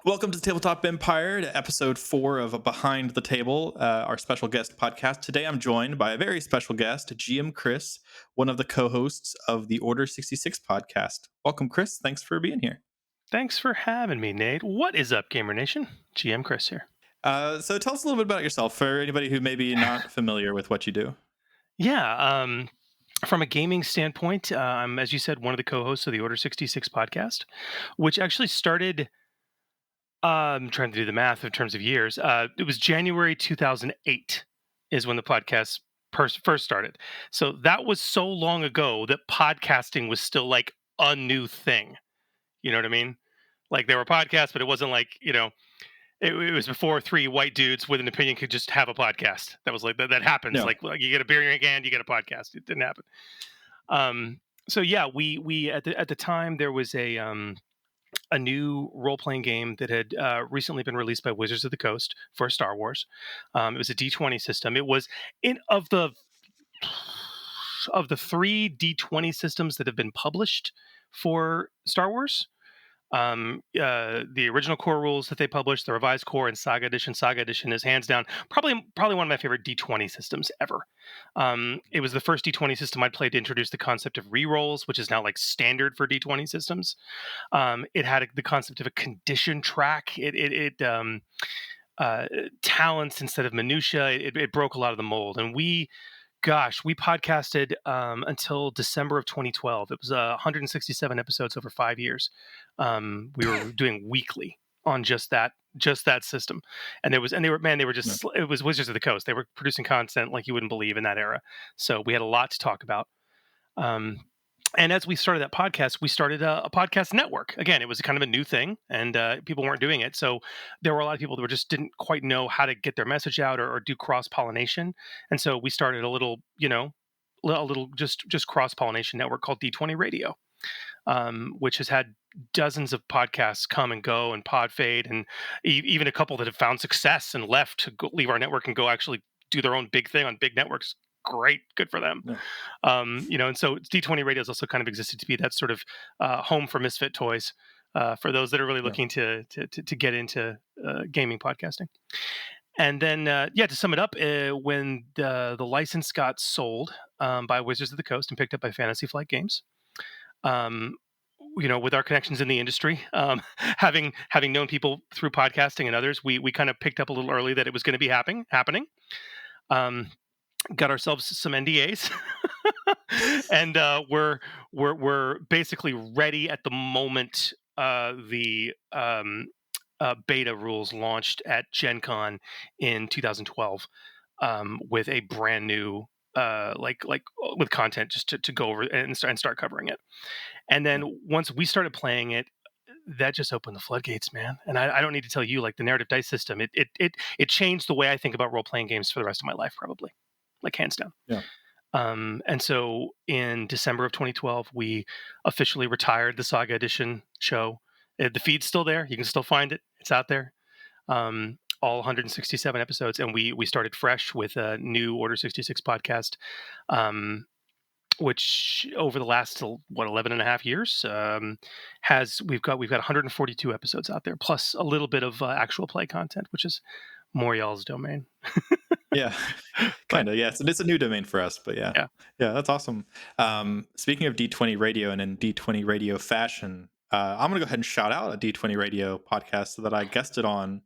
Welcome to Tabletop Empire, to episode 4 of Behind the Table, our special guest podcast. Today I'm joined by a very special guest, GM Chris, one of the co-hosts of the Order 66 podcast. Welcome, Chris. Thanks for being here. Thanks for having me, Nate. What is up, Gamer Nation? GM Chris here. So tell us a little bit about yourself for anybody who may be not familiar with what you do. Yeah, from a gaming standpoint, I'm, as you said, one of the co-hosts of the Order 66 podcast, which actually started, I'm trying to do the math in terms of years. It was January 2008 is when the podcast first started. So that was so long ago that podcasting was still like a new thing. You know what I mean? Like there were podcasts, but it wasn't like, it was before three white dudes with an opinion could just have a podcast. That was like that happens. No. Like you get a beer in your hand, you get a podcast. It didn't happen. So yeah, we at the time there was a new role playing game that had recently been released by Wizards of the Coast for Star Wars. It was a D20 system. It was of the three D20 systems that have been published for Star Wars. The original core rules that they published, the revised core, and Saga Edition. Saga Edition is hands down probably one of my favorite D20 systems ever. It was the first D20 system I'd played to introduce the concept of rerolls, which is now like standard for D20 systems. It had the concept of a condition track. Talents instead of minutia. It broke a lot of the mold, and we podcasted until December of 2012. It was 167 episodes over 5 years. We were doing weekly on just that system, and it was Wizards of the Coast. They were producing content like you wouldn't believe in that era. So we had a lot to talk about. And as we started that podcast, we started a podcast network. Again, it was kind of a new thing, and people weren't doing it. So there were a lot of people that just didn't quite know how to get their message out or do cross-pollination. And so we started a little just cross-pollination network called D20 Radio, which has had dozens of podcasts come and go and pod fade, and even a couple that have found success and left to leave our network and go actually do their own big thing on big networks. Great, good for them. Yeah. And so D20 Radio has also kind of existed to be that sort of home for misfit toys for those that are really looking to get into gaming podcasting. And then, to sum it up, when the license got sold by Wizards of the Coast and picked up by Fantasy Flight Games, with our connections in the industry, having known people through podcasting and others, we kind of picked up a little early that it was going to be happening. Got ourselves some NDAs, and we're basically ready at the moment the beta rules launched at Gen Con in 2012 with a brand new with content just to go over and start covering it. And then once we started playing it, that just opened the floodgates, man. And I don't need to tell you, like the narrative dice system, it changed the way I think about role playing games for the rest of my life, probably. Like hands down. Yeah. And so in December of 2012, we officially retired the Saga Edition show. The feed's still there. You can still find it. It's out there. All 167 episodes. And we started fresh with a new Order 66 podcast, which over the last 11 and a half years we've got 142 episodes out there, plus a little bit of actual play content, which is more y'all's domain. Yeah, kind of. Yeah, it's a new domain for us, but yeah, that's awesome. Speaking of D20 Radio and in D20 Radio fashion, I'm gonna go ahead and shout out a D20 Radio podcast that I guested on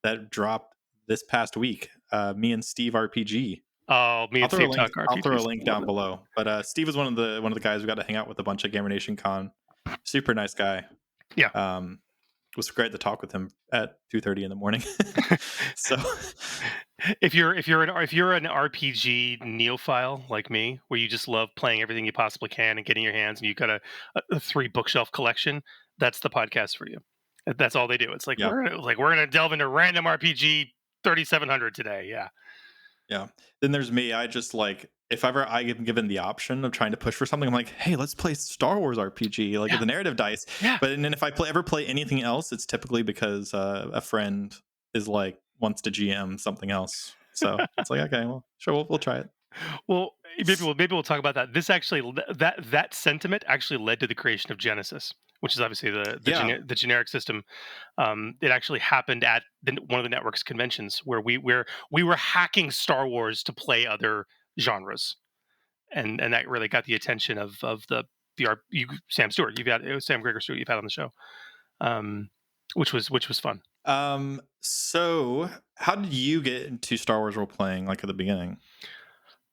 that dropped this past week. Me and Steve RPG. Oh, me and Steve talk RPGs. I'll throw a link down below. But Steve is one of the guys we got to hang out with a bunch of GamerNationCon. Super nice guy. Yeah. It was great to talk with him at 2:30 in the morning. So if you're an RPG neophile like me, where you just love playing everything you possibly can and getting your hands, and you've got a 3 bookshelf collection, that's the podcast for you. That's all they do. It's like we're gonna delve into random RPG 3700 today. Yeah. Then there's me. I just if ever I get given the option of trying to push for something, I'm like, hey, let's play Star Wars RPG, the narrative dice. Yeah. But then if I ever play anything else, it's typically because a friend is wants to GM something else. So it's like, okay, well, sure, we'll try it. Well, maybe we'll talk about that. This actually that sentiment actually led to the creation of Genesys, which is obviously Yeah. the generic system. It actually happened at one of the network's conventions where we were hacking Star Wars to play other genres, and that really got the attention of Sam Stewart. You've got Sam Gregor Stewart. You've had on the show, um, which was fun. So how did you get into Star Wars role playing like at the beginning?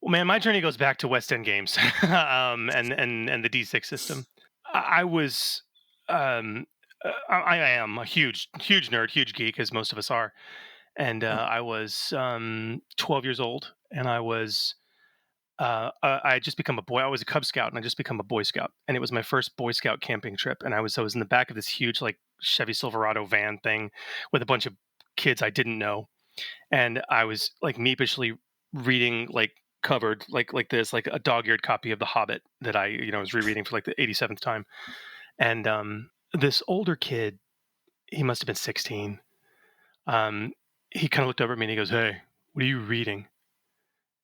Well, man, my journey goes back to West End Games, and the D6 system. I was, I am a huge nerd, huge geek, as most of us are, and Yeah. I was 12 years old, and I had just become a boy. I was a Cub Scout, and I just become a Boy Scout, and it was my first Boy Scout camping trip, and I was in the back of this huge like Chevy Silverado van thing with a bunch of kids I didn't know, and I was like meepishly reading like covered like this like a dog-eared copy of The Hobbit that I was rereading for like the 87th time, and this older kid, he must have been 16. um he kind of looked over at me and he goes, "Hey, what are you reading?"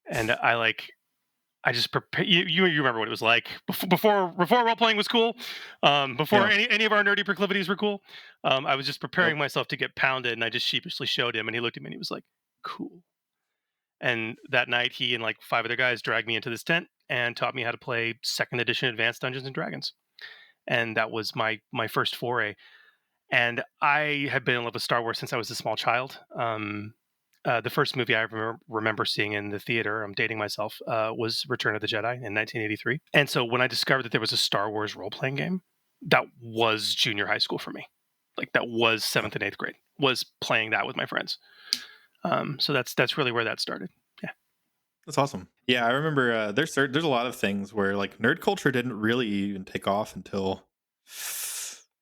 And I just prepare. You remember what it was like before role playing was cool, before Yeah. any of our nerdy proclivities were cool. I was just Yep. preparing myself to get pounded, and I just sheepishly showed him, and he looked at me and he was like, "Cool." And that night, he and like five other guys dragged me into this tent and taught me how to play second edition Advanced Dungeons and Dragons, and that was my first foray. And I had been in love with Star Wars since I was a small child. The first movie I remember seeing in the theater, I'm dating myself, was Return of the Jedi in 1983. And so when I discovered that there was a Star Wars role playing game, that was junior high school for me. Like that was Yeah. seventh and eighth grade. Was playing that with my friends. So that's really where that started. Yeah. That's awesome. Yeah, I remember there's a lot of things where like nerd culture didn't really even take off until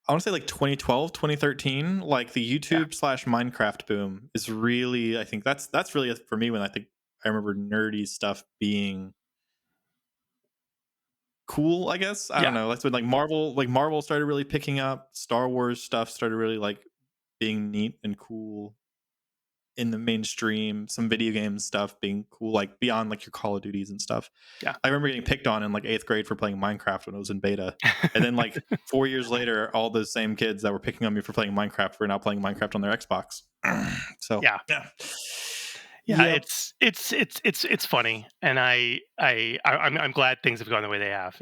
I want to say like 2012, 2013. Like the Yeah. YouTube slash Minecraft boom is really, I think that's really for me when I think I remember nerdy stuff being cool, I guess. I don't Yeah. know. That's when like Marvel started really picking up. Star Wars stuff started really like being neat and cool in the mainstream, some video game stuff being cool, like beyond like your Call of Duties and stuff. Yeah. I remember getting picked on in like 8th grade for playing Minecraft when it was in beta. And then like 4 years later, all those same kids that were picking on me for playing Minecraft were now playing Minecraft on their Xbox. So Yeah. yeah. Yeah, Yep. it's funny, and I'm glad things have gone the way they have.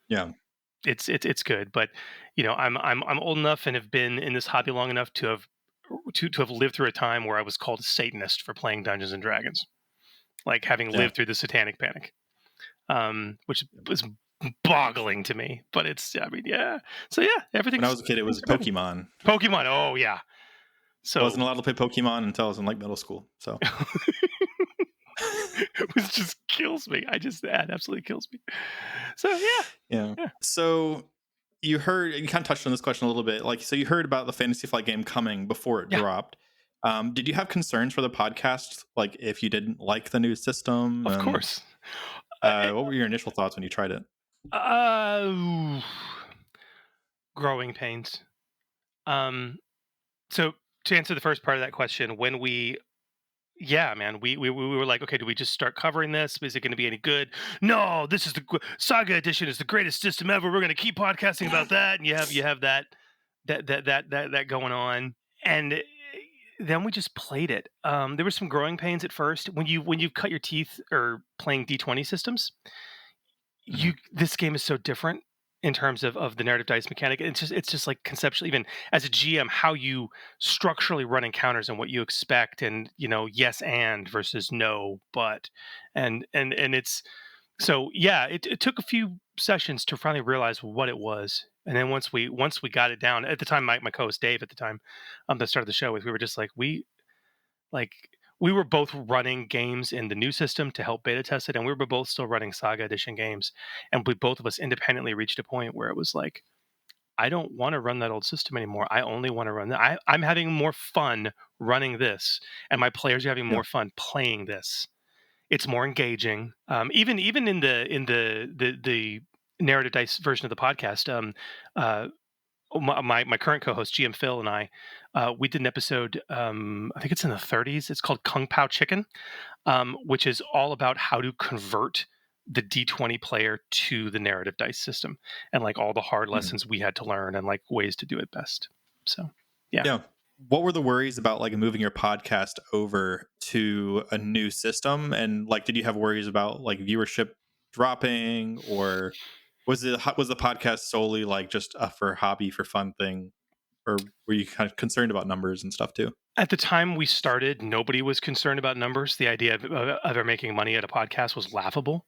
Yeah. It's good, but I'm old enough and have been in this hobby long enough to have lived through a time where I was called a Satanist for playing Dungeons and Dragons, like having Yeah. lived through the Satanic Panic, which was boggling to me. But I mean, yeah. So yeah, When I everything's was a kid, it was things are better. Pokemon. Pokemon. Oh yeah. I wasn't So allowed to play Pokemon until I was in like middle school. So which just kills me. That absolutely kills me. So yeah, yeah. yeah, So you kind of touched on this question a little bit. Like, so you heard about the Fantasy Flight game coming before it yeah. dropped. Did you have concerns for the podcast? Like, if you didn't like the new system, Of and course. Uh, what were your initial thoughts when you tried it? uh, growing pains. Um, so to answer the first part of that question, yeah, man, we were like, okay, do we just start covering this? Is it going to be any good? No, this is Saga Edition is the greatest system ever. We're going to keep podcasting about that, and you have that going on, and then we just played it. There were some growing pains at first when you cut your teeth or playing D20 systems. Mhm. This game is so different in terms of the narrative dice mechanic. It's just like conceptually, even as a GM, how you structurally run encounters and what you expect, and yes and versus no but, and it's so yeah. It took a few sessions to finally realize what it was, and then once we got it down at the time, my co-host Dave at the time, that started the show with, we were just like like we were both running games in the new system to help beta test it, and we were both still running Saga Edition games, and we both of us independently reached a point where it was like, I don't want to run that old system anymore. I only want to run that. I'm having more fun running this, and my players are having Yeah. more fun playing this. It's more engaging. Even in the narrative dice version of the podcast. Uh, my current co-host GM Phil and I, we did an episode. I think it's in the 30s. It's called Kung Pao Chicken, which is all about how to convert the D20 player to the narrative dice system, and like all the hard Mm. lessons we had to learn and like ways to do it best. So, yeah. Yeah. What were the worries about like moving your podcast over to a new system? And like, did you have worries about like viewership dropping, or was the podcast solely like just a for hobby for fun thing, or were you kind of concerned about numbers and stuff too? At the time we started, nobody was concerned about numbers. The idea of ever making money at a podcast was laughable,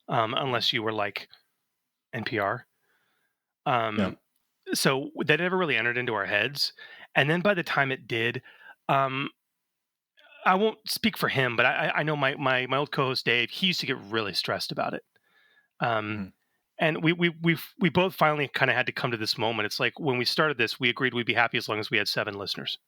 Mhm. unless you were like NPR. Yeah. Um, so that never really entered into our heads. And then by the time it did, um, I won't speak for him, but I know my old co-host Dave. He used to get really stressed about it. Um, Mhm. and we both finally kind of had to come to this moment. It's like when we started this, we agreed we'd be happy as long as we had 7 listeners.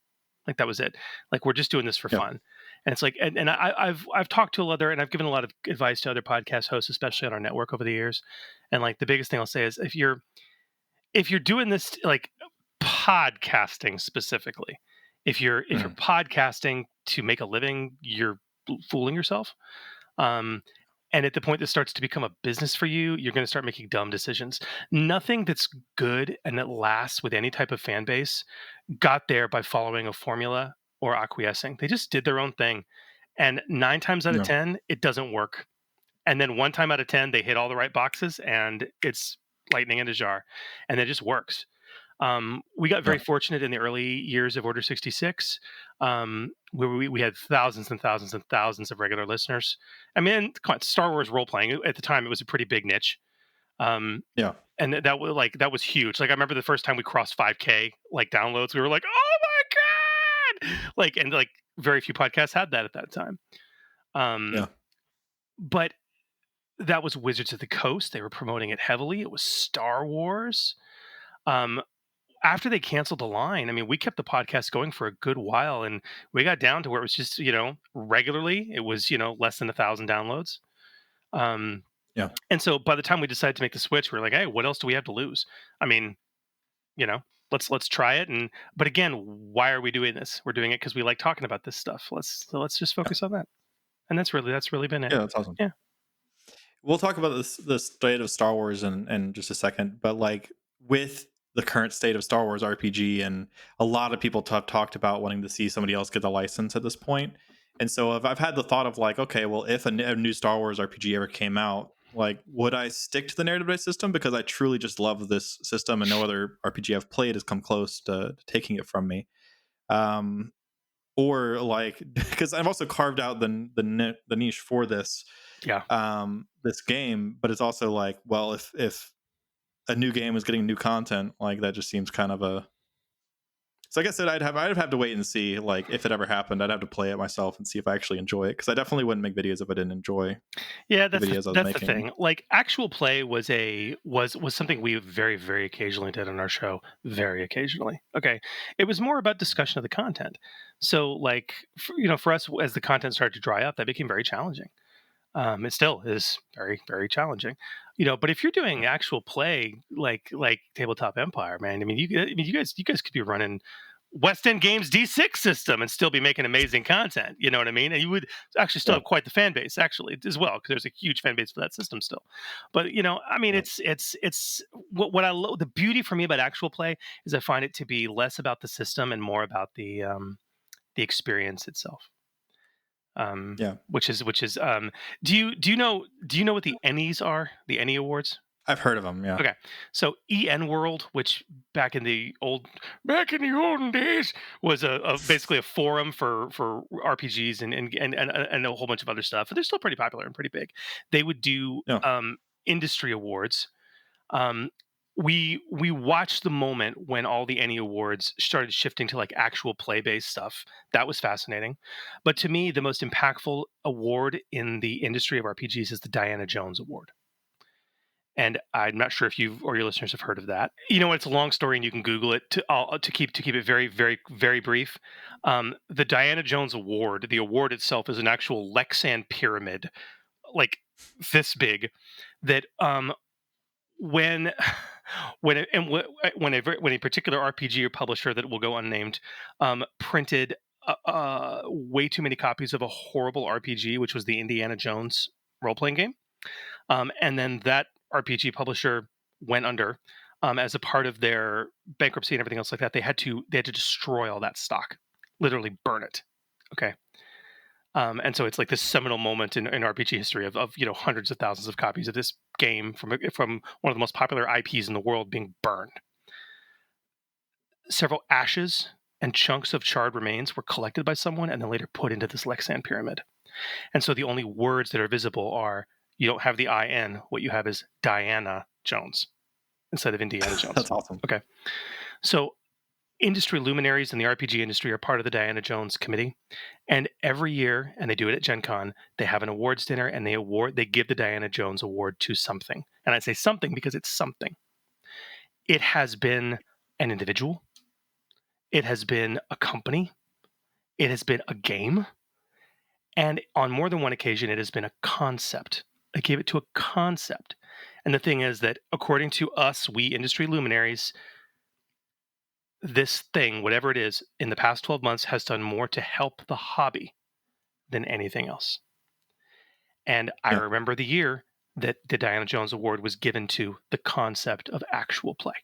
Like that was it. Like we're just doing this for Yeah. fun. And it's like, and I've talked to other, and I've given a lot of advice to other podcast hosts, especially on our network over the years. And like the biggest thing I'll say is if you're doing this like podcasting specifically, if you're Mhm. podcasting to make a living, you're fooling yourself. Um, and at the point that starts to become a business for you, you're going to start making dumb decisions. Nothing that's good and that lasts with any type of fan base got there by following a formula or acquiescing. They just did their own thing. And 9 times out of Yeah. 10, it doesn't work. And then 1 time out of 10, they hit all the right boxes and it's lightning in a jar. And it just works. We got Yeah. very fortunate in the early years of Order 66, where we had thousands and thousands and thousands of regular listeners. I mean, come on, Star Wars role playing at the time it was a pretty big niche, um, Yeah. and that was huge. Like I remember the first time we crossed 5K like downloads, we were like, "Oh my god!" Like and like very few podcasts had that at that time. Yeah. But that was Wizards of the Coast. They were promoting it heavily. It was Star Wars. Um, After they canceled the line, I mean, we kept the podcast going for a good while, and we got down to where it was just, regularly, it was, less than 1,000 downloads. Um, Yeah. and so by the time we decided to make the switch, we were like, hey, what else do we have to lose? I mean, you know, let's try it. And but again, why are we doing this? We're doing it because we like talking about this stuff. Let's just Yeah. focus on that. And that's really been it. Yeah. That's awesome. Yeah. We'll talk about the state of Star Wars in just a second, but like with the current state of Star Wars RPG, and a lot of people have talked about wanting to see somebody else get the license at this point. And so I've had the thought of like, okay, well, if a new Star Wars RPG ever came out, like, would I stick to the narrative based system because I truly just love this system, and no other RPG I've played has come close to taking it from me. Um, or like, because I've also carved out the niche for Yeah. this game, but it's also like, well, if a new game is getting new content, like that just seems kind of a. So like I said, I'd have to wait and see, like, if it ever happened, I'd have to play it myself and see if I actually enjoy it, because I definitely wouldn't make videos if I didn't enjoy Yeah, the that's the videos I was that's the making. thing. Like actual play was something we very very occasionally did on our show. Very occasionally. Okay, it was more about discussion of the content. So like for us as the content started to dry up, that became very challenging. It still is very very challenging. But if you're doing Yeah, actual play like Tabletop Empire, man, I mean you guys could be running West End Games D6 system and still be making amazing content. You know what I mean? And you would actually still yeah, have quite the fan base, actually, as well, because there's a huge fan base for that system still. But I mean, yeah, it's the beauty for me about actual play is I find it to be less about the system and more about the experience itself. yeah. Which is do you know what the Ennies are? The Ennie Awards? I've heard of them. Yeah, Okay, so EN World, which back in the olden days was basically a forum for RPGs and a whole bunch of other stuff. And they're still pretty popular and pretty big. They would do yeah, industry awards. Um, we watched the moment when all the Annie awards started shifting to like actual play based stuff. That was fascinating. But to me, the most impactful award in the industry of RPGs is the Diana Jones Award. And I'm not sure if you or your listeners have heard of that. It's a long story, and you can Google it to keep it very, very, very brief. The Diana Jones Award, the award itself, is an actual Lexan pyramid, like this big. That when when a, and wh- when a particular RPG or publisher that will go unnamed printed way too many copies of a horrible RPG, which was the Indiana Jones role playing game. And then that RPG publisher went under. As a part of their bankruptcy and everything else like that, they had to destroy all that stock, literally burn it. Okay. And so it's like this seminal moment in RPG history of hundreds of thousands of copies of this game from one of the most popular IPs in the world being burned. Several ashes and chunks of charred remains were collected by someone and then later put into this Lexan pyramid. And so the only words that are visible are, you don't have the IN. What you have is Diana Jones instead of Indiana Jones. That's awesome. Okay. So industry luminaries in the RPG industry are part of the Diana Jones committee. And every year, and they do it at Gen Con, they have an awards dinner and they give the Diana Jones Award to something. And I say something because it's something. It has been an individual. It has been a company. It has been a game. And on more than one occasion, it has been a concept. I gave it to a concept. And the thing is that according to us, we industry luminaries, this thing, whatever it is, in the past 12 months has done more to help the hobby than anything else. And I Yeah. remember the year that the Diana Jones Award was given to the concept of actual play.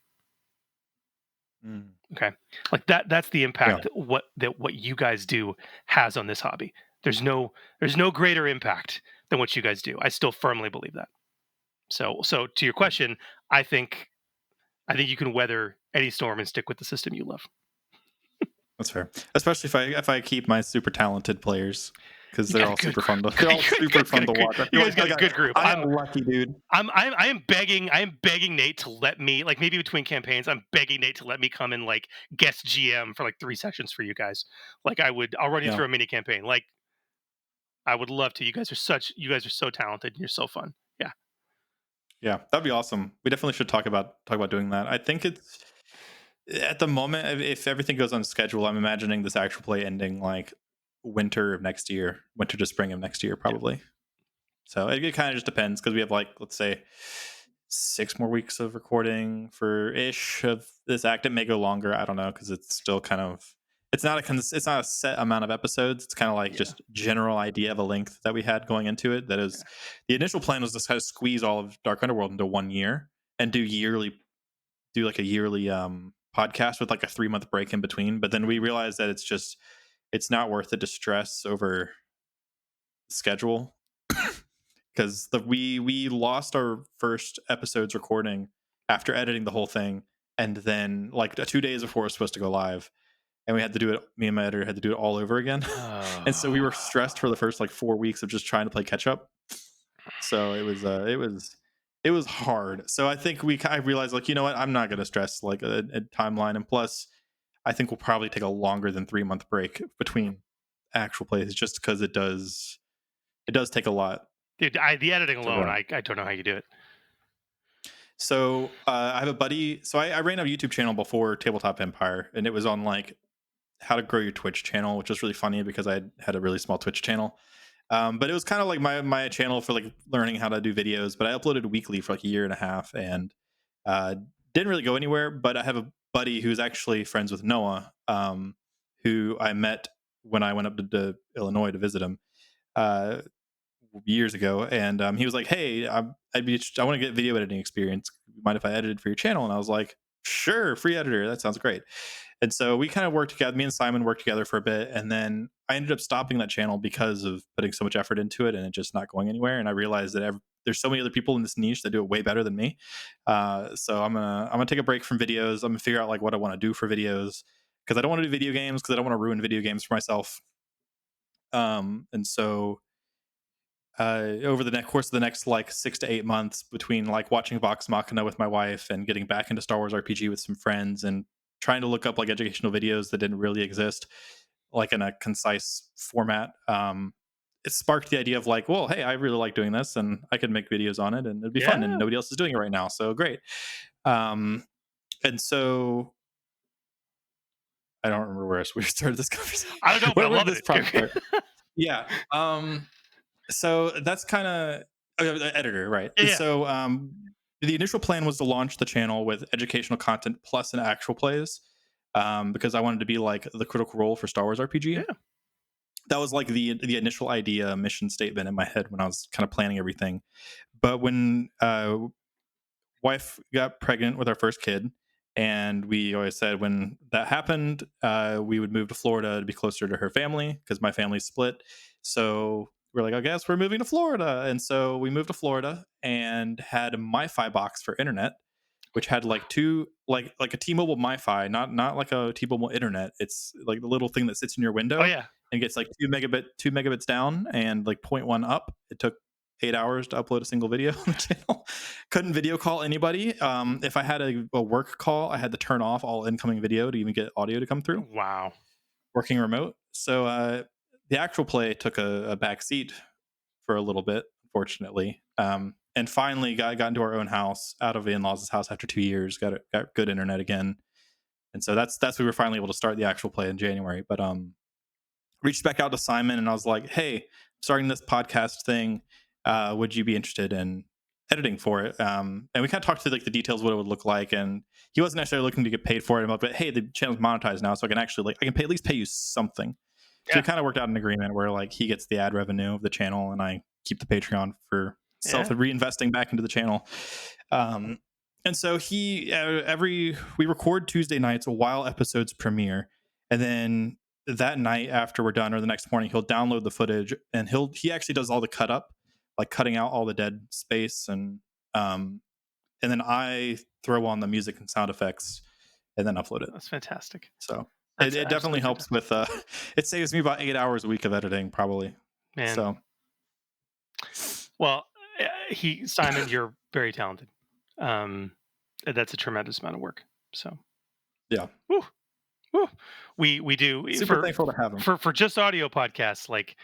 Okay. Like that's the impact that what you guys do has on this hobby. There's no greater impact than what you guys do. I still firmly believe that. So to your question, I think you can weather any storm and stick with the system you love. That's fair, especially if I keep my super talented players, because they're all super fun. They're all super fun to watch. You guys got a good group. I'm lucky, dude. I am begging Nate to let me, like, maybe between campaigns, I'm begging Nate to let me come and like guest GM for like 3 sessions for you guys. Like I'll run you through a mini campaign. Like I would love to. You guys are so talented and you're so fun. Yeah. Yeah, that'd be awesome. We definitely should talk about doing that. I think it's at the moment, if everything goes on schedule, I'm imagining this actual play ending like winter to spring of next year, probably. So it kind of just depends, because we have, like, let's say 6 more weeks of recording for ish of this act. It may go longer. I don't know, because it's still kind of, it's not a set amount of episodes. It's kind of like just general idea of a length that we had going into it. That is, the initial plan was to kind of squeeze all of Dark Underworld into 1 year and do like a yearly podcast with like a 3-month break in between. But then we realized that it's not worth the distress over schedule, because we lost our first episode's recording after editing the whole thing, and then like 2 days before it was supposed to go live, and we had to do it. Me and my editor had to do it all over again. And so we were stressed for the first like 4 weeks of just trying to play catch up. So it was hard. So I think I realized, like, you know what, I'm not going to stress like a timeline, and plus I think we'll probably take a longer than 3-month break between actual plays, just because it does take a lot. Dude, the editing alone, I don't know how you do it. So I have a buddy. So I ran a YouTube channel before Tabletop Empire, and it was on like how to grow your Twitch channel, which was really funny because I had a really small Twitch channel. But it was kind of like my channel for like learning how to do videos. But I uploaded weekly for like a year and a half, and didn't really go anywhere. But I have a buddy who's actually friends with Noah, who I met when I went up to Illinois to visit him years ago, and he was like, "Hey, I want to get video editing experience. Mind if I edited for your channel?" And I was like, "Sure, free editor. That sounds great." And so we kind of worked together. Me and Simon worked together for a bit, and then I ended up stopping that channel because of putting so much effort into it and it just not going anywhere. And I realized that there's so many other people in this niche that do it way better than me. So I'm gonna take a break from videos. I'm gonna figure out like what I want to do for videos, because I don't want to do video games, because I don't want to ruin video games for myself. And so over the course of the next like 6 to 8 months, between like watching Vox Machina with my wife and getting back into Star Wars RPG with some friends and trying to look up like educational videos that didn't really exist, like in a concise format, it sparked the idea of like, well, hey, I really like doing this, and I could make videos on it, and it'd be fun, and nobody else is doing it right now, so great. And so I don't remember where we started this conversation. I don't know, but I love it. Yeah. So that's kind of editor, right? Yeah. So the initial plan was to launch the channel with educational content plus an actual plays, because I wanted to be like the Critical Role for Star Wars RPG. Yeah. that was like the initial idea mission statement in my head when I was kind of planning everything. But when wife got pregnant with our first kid, and we always said when that happened, we would move to Florida to be closer to her family because my family's split. So we're like, I guess we're moving to Florida, and so we moved to Florida and had a MiFi box for internet, which had like two like a T-Mobile MiFi, not like a T-Mobile internet. It's like the little thing that sits in your Oh window yeah. and gets like 2 megabits down and like 0.1 up. It took 8 hours to upload a single video on the channel. Couldn't video call anybody. If I had a work call, I had to turn off all incoming video to even get audio to come through. Wow. Working remote, so the actual play took a back seat for a little bit, unfortunately. And finally got into our own house out of in-laws' house after 2 years. Got good internet again, and so that's we were finally able to start the actual play in January. But reached back out to Simon and I was like, "Hey, I'm starting this podcast thing. Would you be interested in editing for it?" And we kind of talked through like the details of what it would look like, and he wasn't necessarily looking to get paid for it. But hey, the channel's monetized now, so I can actually I can at least pay you something. So we Yeah. kind of worked out an agreement where like he gets the ad revenue of the channel and I keep the Patreon for self Yeah. reinvesting back into the channel. Um, and so we record Tuesday nights while episodes premiere, and then that night after we're done or the next morning he'll download the footage and he actually does all the cut up, like cutting out all the dead space, um and then I throw on the music and sound effects and then upload it. That's fantastic. So That's it definitely absolutely helps fantastic. with it saves me about 8 hours a week of editing probably. Man. So Well, Simon, you're very talented. That's a tremendous amount of work. So, yeah, whew, whew. We do super thankful to have him. for just audio podcasts. Like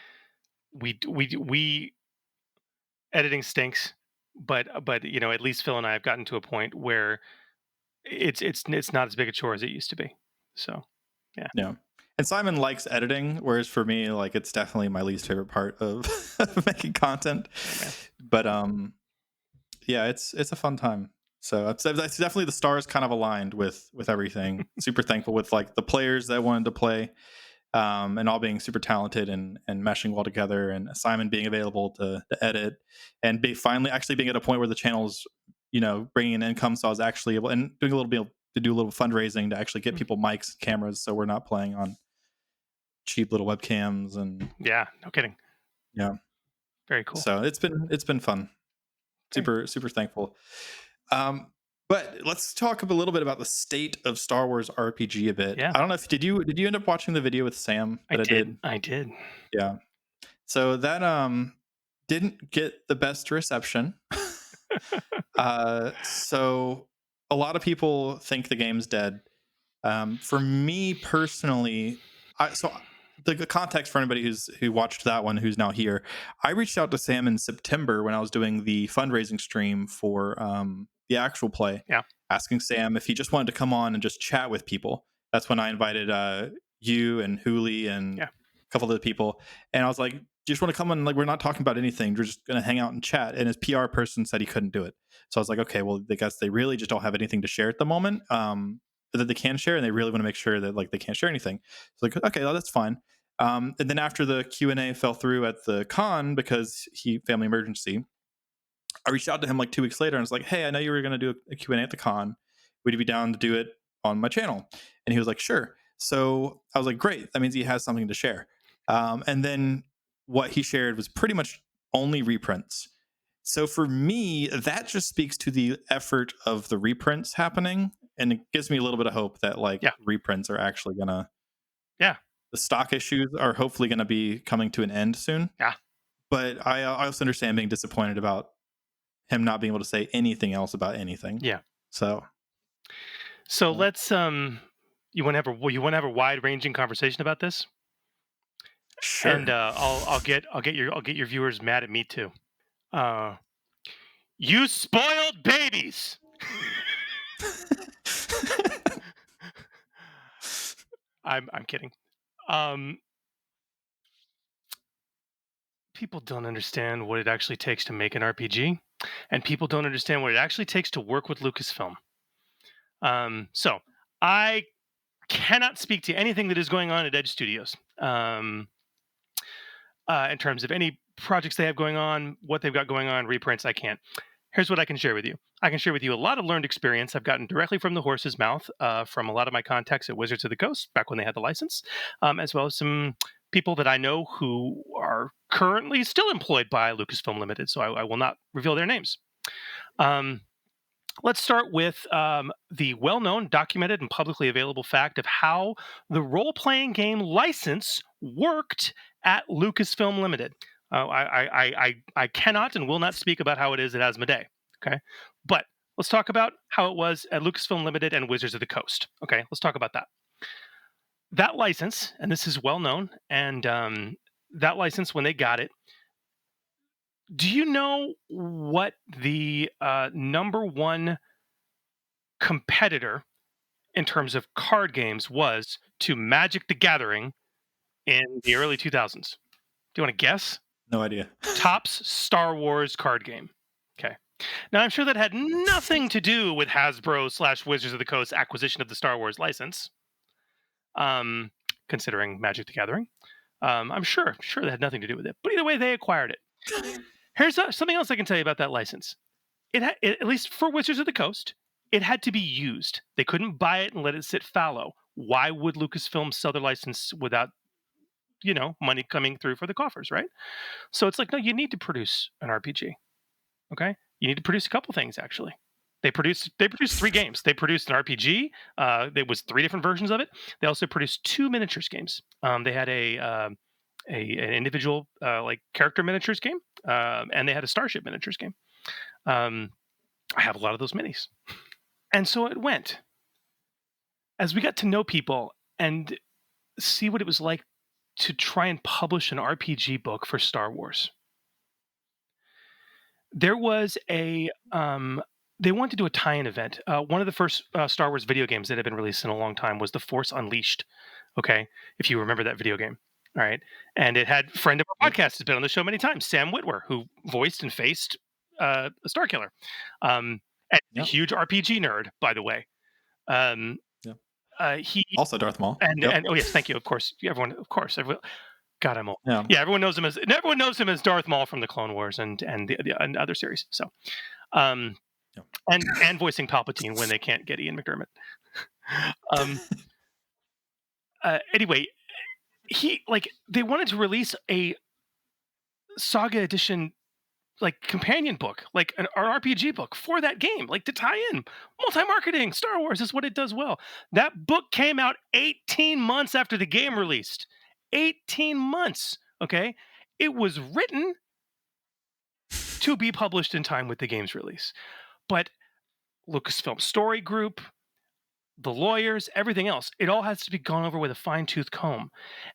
we editing stinks, but at least Phil and I have gotten to a point where it's not as big a chore as it used to be. So yeah. Yeah. And Simon likes editing, whereas for me, like it's definitely my least favorite part of of making content. Oh, man. But yeah, it's a fun time. So that's definitely the stars kind of aligned with everything. Super thankful with like the players that wanted to play, and all being super talented and meshing well together, and Simon being available to edit, and finally actually being at a point where the channel's bringing in income. So I was actually able and doing a little bit to do a little fundraising to actually get Mm. people mics, cameras, so we're not playing on cheap little webcams and Yeah, no kidding. yeah. Very cool. So it's been fun. Very cool. Super thankful. Um, but let's talk a little bit about the state of Star Wars RPG a bit. Yeah, I don't know if did you end up watching the video with Sam I that I did. did? I did. Yeah. So that didn't get the best reception. So a lot of people think the game's dead. For me personally, the context for anybody who watched that one who's now here, I reached out to Sam in September when I was doing the fundraising stream for the actual play, Yeah. asking Sam if he just wanted to come on and just chat with people. That's when I invited you and Hooli and Yeah. a couple other people, and I was like, "Do you just want to come on? Like, we're not talking about anything. We're just going to hang out and chat." And his PR person said he couldn't do it, so I was like, "Okay, well, I guess they really just don't have anything to share at the moment." That they can share, and they really want to make sure that like they can't share anything. So like, okay, well, that's fine. And then after the Q&A fell through at the con because family emergency, I reached out to him like 2 weeks later and was like, "Hey, I know you were going to do a Q&A at the con. Would you be down to do it on my channel?" And he was like, "Sure." So I was like, "Great, that means he has something to share." And then what he shared was pretty much only reprints. So for me, that just speaks to the effort of the reprints happening, and it gives me a little bit of hope that like Yeah. reprints are actually gonna Yeah. the stock issues are hopefully gonna be coming to an end soon. Yeah. But I also understand being disappointed about him not being able to say anything else about anything. Yeah. So So yeah. let's you want to have a wide ranging conversation about this, and Sure. I'll get your viewers mad at me too. Uh, you spoiled babies. I'm kidding. Um, People don't understand what it actually takes to make an RPG, and people don't understand what it actually takes to work with Lucasfilm. So I cannot speak to anything that is going on at Edge Studios. in terms of any projects they have going on, what they've got going on, reprints. I can't. Here's what I can share with you. I can share with you a lot of learned experience I've gotten directly from the horse's mouth from a lot of my contacts at Wizards of the Coast back when they had the license, as well as some people that I know who are currently still employed by Lucasfilm Limited. So I will not reveal their names. Let's start with the well-known, documented, and publicly available fact of how the role-playing game license worked at Lucasfilm Limited. I cannot and will not speak about how it is at Asmodee. Okay, but let's talk about how it was at Lucasfilm Limited and Wizards of the Coast. Okay, let's talk about that. That license, and this is well known, and that license when they got it. Do you know what the number one competitor in terms of card games was to Magic the Gathering in the early 2000s? Do you want to guess? No idea. Topps Star Wars card game. Okay. Now, I'm sure that had nothing to do with Hasbro / Wizards of the Coast acquisition of the Star Wars license, considering Magic the Gathering. I'm sure that had nothing to do with it. But either way, they acquired it. Here's something else I can tell you about that license. At least for Wizards of the Coast, it had to be used. They couldn't buy it and let it sit fallow. Why would Lucasfilm sell their license without, money coming through for the coffers, right? So it's like, no, you need to produce an RPG. Okay, you need to produce a couple things actually. They produced 3 games. They produced an RPG. There was 3 different versions of it. They also produced 2 miniatures games. They had an individual like character miniatures game, and they had a starship miniatures game. I have a lot of those minis. And so it went. As we got to know people and see what it was like to try and publish an RPG book for Star Wars, there was they wanted to do a tie-in event. One of the first Star Wars video games that had been released in a long time was The Force Unleashed. Okay, if you remember that video game. All right, and it had friend of our podcast has been on the show many times, Sam Witwer, who voiced and faced Starkiller. And a huge RPG nerd, by the way. He also Darth Maul. And oh yes, thank you. Of course, everyone. God, I'm old. Yeah, everyone knows him as Darth Maul from the Clone Wars and the other series. So, and voicing Palpatine when they can't get Ian McDermott. Anyway, they wanted to release a Saga Edition companion book, like an RPG book for that game, to tie in multi-marketing. Star Wars is what it does well. That book came out 18 months after the game released. 18 months. Okay. It was written to be published in time with the game's release. But Lucasfilm Story Group, the lawyers, everything else, it all has to be gone over with a fine-tooth comb.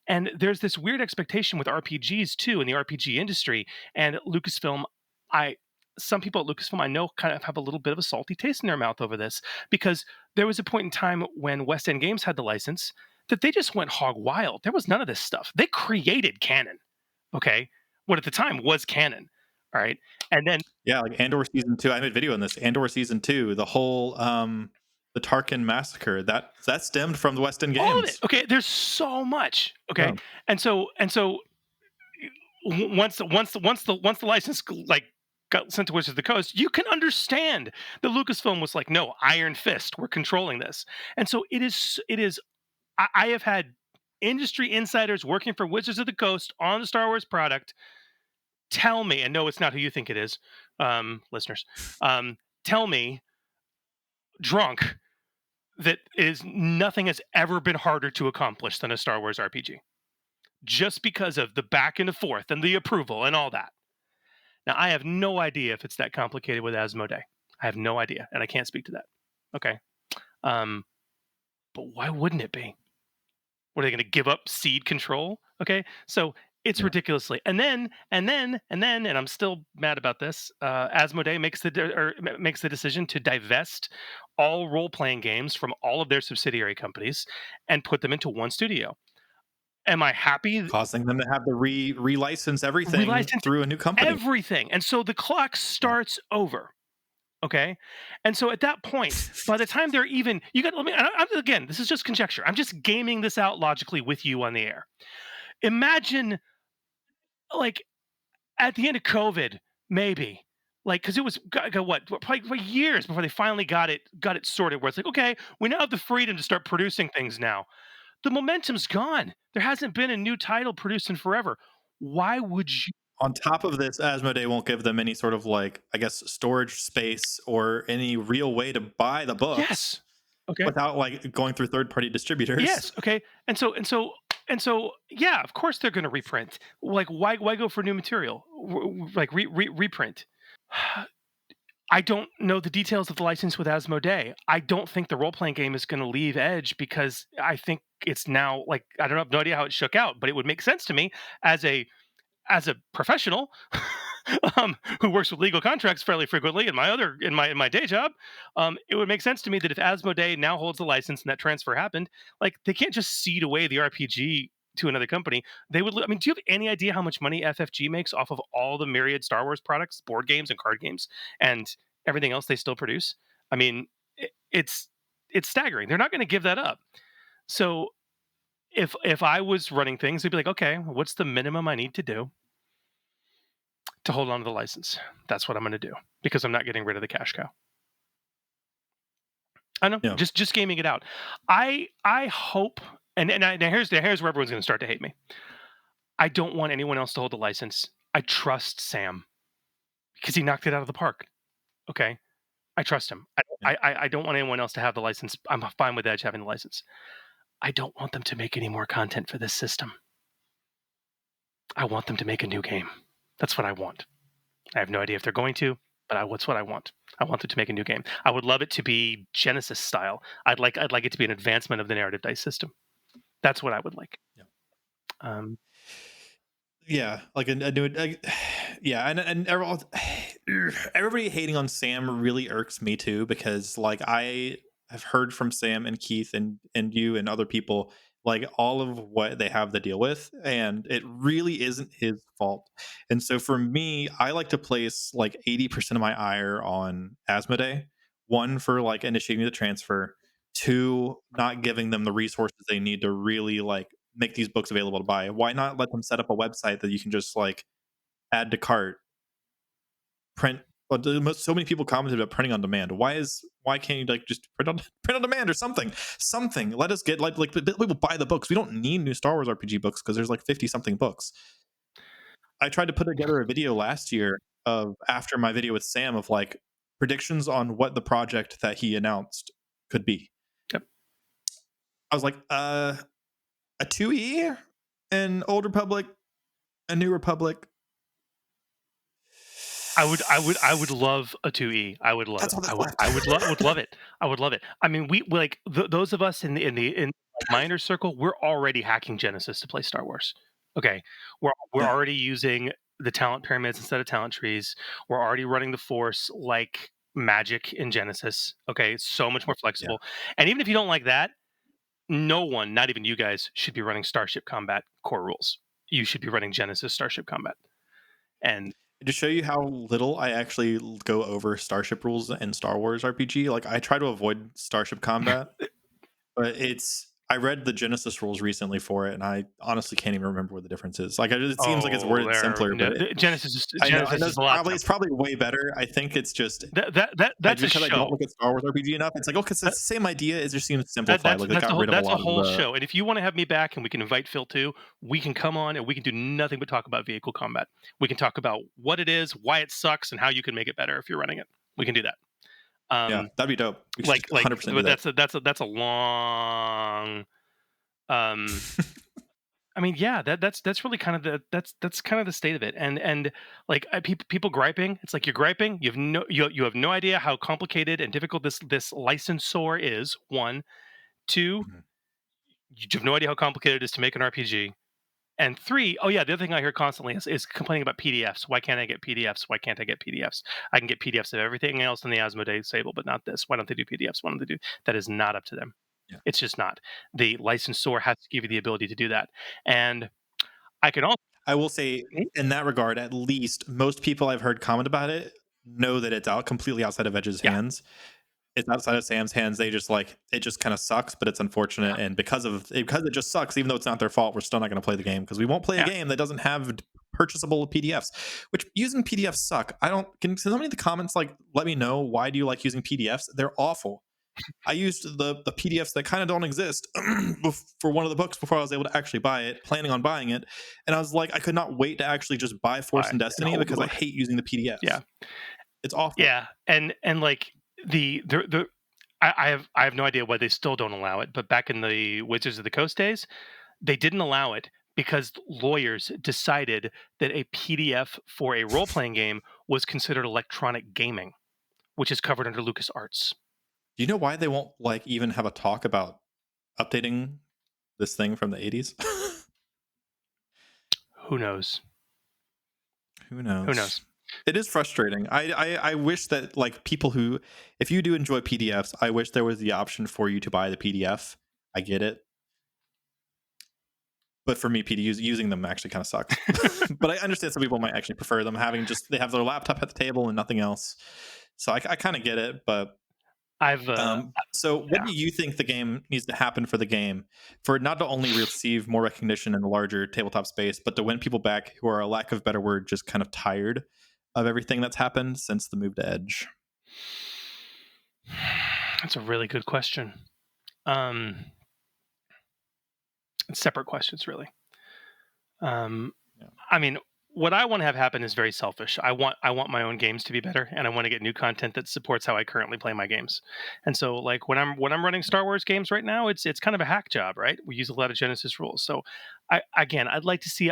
And there's this weird expectation with RPGs too in the RPG industry. And Lucasfilm, some people at Lucasfilm I know kind of have a little bit of a salty taste in their mouth over this, because there was a point in time when West End Games had the license that they just went hog wild. There was none of this stuff. They created canon. Okay. What at the time was canon. All right. And then like Andor season 2, I made a video on this. Andor season 2, the whole the Tarkin massacre, that stemmed from the West End Games. All of it. Okay, there's so much. Okay. Yeah. And so once the license got sent to Wizards of the Coast, you can understand that Lucasfilm was like, no, iron fist, we're controlling this. And so it is I have had industry insiders working for Wizards of the Coast on the Star Wars product tell me, and no, it's not who you think it is, listeners, tell me, drunk, that nothing has ever been harder to accomplish than a Star Wars RPG. Just because of the back and the forth and the approval and all that. Now, I have no idea if it's that complicated with Asmodee. I have no idea, and I can't speak to that. Okay. But why wouldn't it be? What, are they going to give up seed control? Okay. So it's ridiculously. And then, and I'm still mad about this. Asmodee makes the decision to divest all role-playing games from all of their subsidiary companies and put them into one studio. Am I happy? Causing them to have to relicense everything through a new company. Everything. And so the clock starts over. Okay. And so at that point, by the time they're even, again, this is just conjecture. I'm just gaming this out logically with you on the air. Imagine like at the end of COVID, maybe. Like, because it was what probably for years before they finally got it sorted. Where it's like, okay, we now have the freedom to start producing things now. The momentum's gone. There hasn't been a new title produced in forever. Why would you? On top of this, Asmodee won't give them any sort of like, I guess, storage space or any real way to buy the books Yes. Okay. without like going through third party distributors. Yes. Okay. And so, yeah. Of course, they're going to reprint. Like, why go for new material? Like reprint. I don't know the details of the license with Asmodee. I don't think the role playing game is going to leave Edge because I think it's now like I don't have no idea how it shook out, but it would make sense to me as a professional who works with legal contracts fairly frequently in my day job. It would make sense to me that if Asmodee now holds the license and that transfer happened, like they can't just cede away the RPG to another company. They would. I mean, do you have any idea how much money FFG makes off of all the myriad Star Wars products, board games and card games, and everything else they still produce? I mean, it's staggering. They're not going to give that up. So if I was running things, they'd be like, okay, what's the minimum I need to do to hold on to the license? That's what I'm going to do because I'm not getting rid of the cash cow. I know, Yeah. just gaming it out. I hope, and here's where everyone's going to start to hate me. I don't want anyone else to hold the license. I trust Sam because he knocked it out of the park. Okay, I trust him. Yeah. I don't want anyone else to have the license. I'm fine with Edge having the license. I don't want them to make any more content for this system. I want them to make a new game. That's what I want. I have no idea if they're going to, but what's what I want. I want them to make a new game. I would love it to be Genesys style. I'd like it to be an advancement of the narrative dice system. That's what I would like. Yeah. Um, Yeah, like a new, yeah, and everybody hating on Sam really irks me too because like I have heard from Sam and Keith and you and other people like all of what they have to deal with, and it really isn't his fault. And so for me, I like to place like 80% of my ire on Asmodee. One for like initiating the transfer, two not giving them the resources they need to really like make these books available to buy. Why not let them set up a website that you can just like add to cart, print? Well, so many people commented about printing on demand. Why can't you like just print on demand or something? Something. Let us get like people buy the books. We don't need new Star Wars RPG books because there's like 50 something books. I tried to put together a video last year of after my video with Sam of like predictions on what the project that he announced could be. Yep. I was like, a 2E, an Old Republic, a New Republic. I would love a 2E. I would love That's it. all that's I would left. I would love it. I would love it. I mean, we like those of us in my inner circle, we're already hacking Genesis to play Star Wars. Okay, we're Yeah, already using the talent pyramids instead of talent trees. We're already running the Force like magic in Genesis. Okay, it's so much more yeah. flexible. And even if you don't like that, no one, not even you guys, should be running Starship Combat core rules. You should be running Genesis Starship Combat. And To show you how little I actually go over Starship rules in Star Wars RPG, like I try to avoid Starship combat, but I read the Genesis rules recently for it, and I honestly can't even remember what the difference is. Like it seems like it's oh, worded simpler, but I know Genesis is a lot probably tougher. it's probably way better. I think it's just That's a because I don't show. look at Star Wars RPG enough. It's like, oh, because it's the same idea. It just seems That, simplified. that's Like they that's a got whole rid of a that's a lot of whole the. show. And if you want to have me back and we can invite Phil too, we can come on and we can do nothing but talk about vehicle combat. We can talk about what it is, why it sucks, and how you can make it better if you're running it. We can do that. Yeah, that'd be dope. We should Like, 100% do but that. that's a long. Um, I mean, yeah, that's really kind of that's kind of the state of it. And like people griping, it's like you're griping. You have no idea how complicated and difficult this licensor is. One, two, Mhm. you have no idea how complicated it is to make an RPG. And three, oh yeah, the other thing I hear constantly is complaining about PDFs. Why can't I get PDFs? Why can't I get PDFs? I can get PDFs of everything else in the Asmodee table, but not this. Why don't they do PDFs? Why don't they do that? Is not up to them. Yeah. It's just not. The licensor has to give you the ability to do that. And I can also I will say, in that regard, at least most people I've heard comment about it know that it's out completely outside of Edge's yeah, hands. It's outside of Sam's hands. They just like it just kind of sucks, but it's unfortunate. yeah, And because it just sucks, even though it's not their fault, we're still not going to play the game because we won't play a yeah. game that doesn't have purchasable PDFs, which using PDFs suck. I don't. Can somebody in the comments like let me know why do you like using PDFs? They're awful. I used the PDFs that kind of don't exist for one of the books before I was able to actually buy it, planning on buying it, and I was like, I could not wait to actually just buy Force and Destiny because I hate using the PDF. Yeah, it's awful. Yeah, and like the I have no idea why they still don't allow it. But back in the Wizards of the Coast days, they didn't allow it because lawyers decided that a PDF for a role playing game was considered electronic gaming, which is covered under LucasArts. Do you know why they won't like even have a talk about updating this thing from the 80s? Who knows? Who knows? It is frustrating. I wish that like people who, if you do enjoy PDFs, I wish there was the option for you to buy the PDF. I get it. But for me, using them actually kind of sucks. But I understand some people might actually prefer them having they have their laptop at the table and nothing else. So I kind of get it, but so what do you think the game needs to happen for the game for it not to only receive more recognition in the larger tabletop space, but to win people back who are, a lack of a better word, just kind of tired of everything that's happened since the move to Edge? That's a really good question. Separate questions, really. I mean, what I want to have happen is very selfish. I want my own games to be better, and I want to get new content that supports how I currently play my games. And so, like when I'm running Star Wars games right now, it's kind of a hack job, right? We use a lot of Genesys rules. So, I'd like to see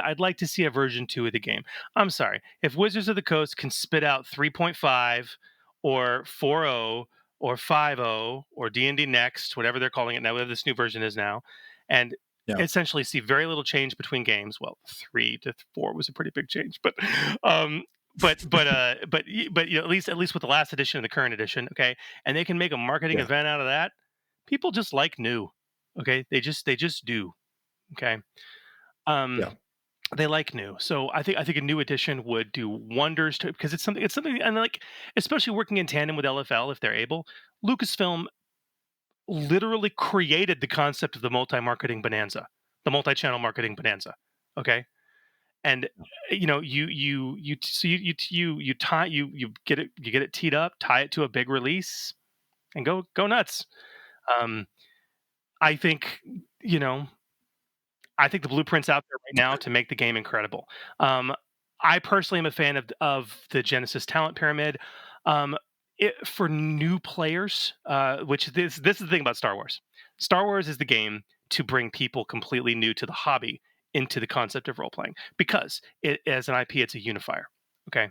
a version 2 of the game. I'm sorry, if Wizards of the Coast can spit out 3.5 or 4.0 or 5.0 or D&D Next, whatever they're calling it now, whatever this new version is now, and essentially see very little change between games. Well, 3 to 4 was a pretty big change, but you know, at least with the last edition and the current edition, okay, and they can make a marketing event out of that. People just like new, okay. They just do, okay. They like new, so I think a new edition would do wonders to, because it's something, and like especially working in tandem with LFL if they're able. Lucasfilm literally created the concept of the multi-marketing bonanza, the multi-channel marketing bonanza. Okay. And you know, you get it teed up, tie it to a big release, and go nuts. I think, you know, I think the blueprint's out there right now to make the game incredible. I personally am a fan of the Genesys talent pyramid. For new players, which this is the thing about Star Wars. Star Wars is the game to bring people completely new to the hobby into the concept of role playing, because it, as an IP, it's a unifier. Okay,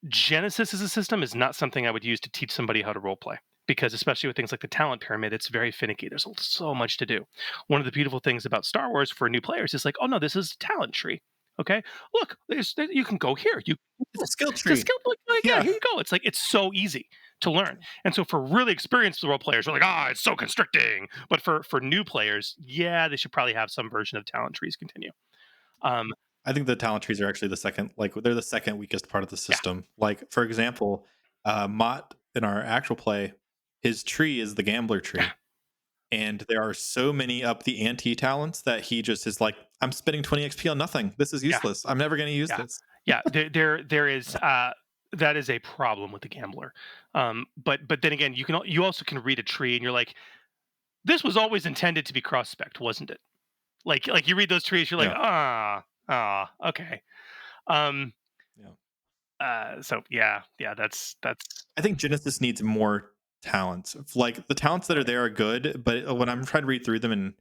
Genesys as a system is not something I would use to teach somebody how to role play, because especially with things like the talent pyramid, it's very finicky. There's so much to do. One of the beautiful things about Star Wars for new players is like, oh no, this is a talent tree. Okay, look, you can go here. It's a skill tree. Yeah, here you go. It's like, it's so easy to learn. And so for really experienced role players, we're like, it's so constricting. But for new players, yeah, they should probably have some version of talent trees continue. I think the talent trees are actually the second, like they're the second weakest part of the system. Like for example, Mott in our actual play, his tree is the gambler tree. And there are so many up the ante talents that he just is like, I'm spending 20 XP on nothing. This is useless. I'm never going to use this. There is that is a problem with the gambler. But then again, you also can read a tree and you're like, this was always intended to be cross-spec, wasn't it? Like you read those trees, you're like, okay. So that's. I think Genesys needs more talents. Like the talents that are there are good, but when I'm trying to read through them, and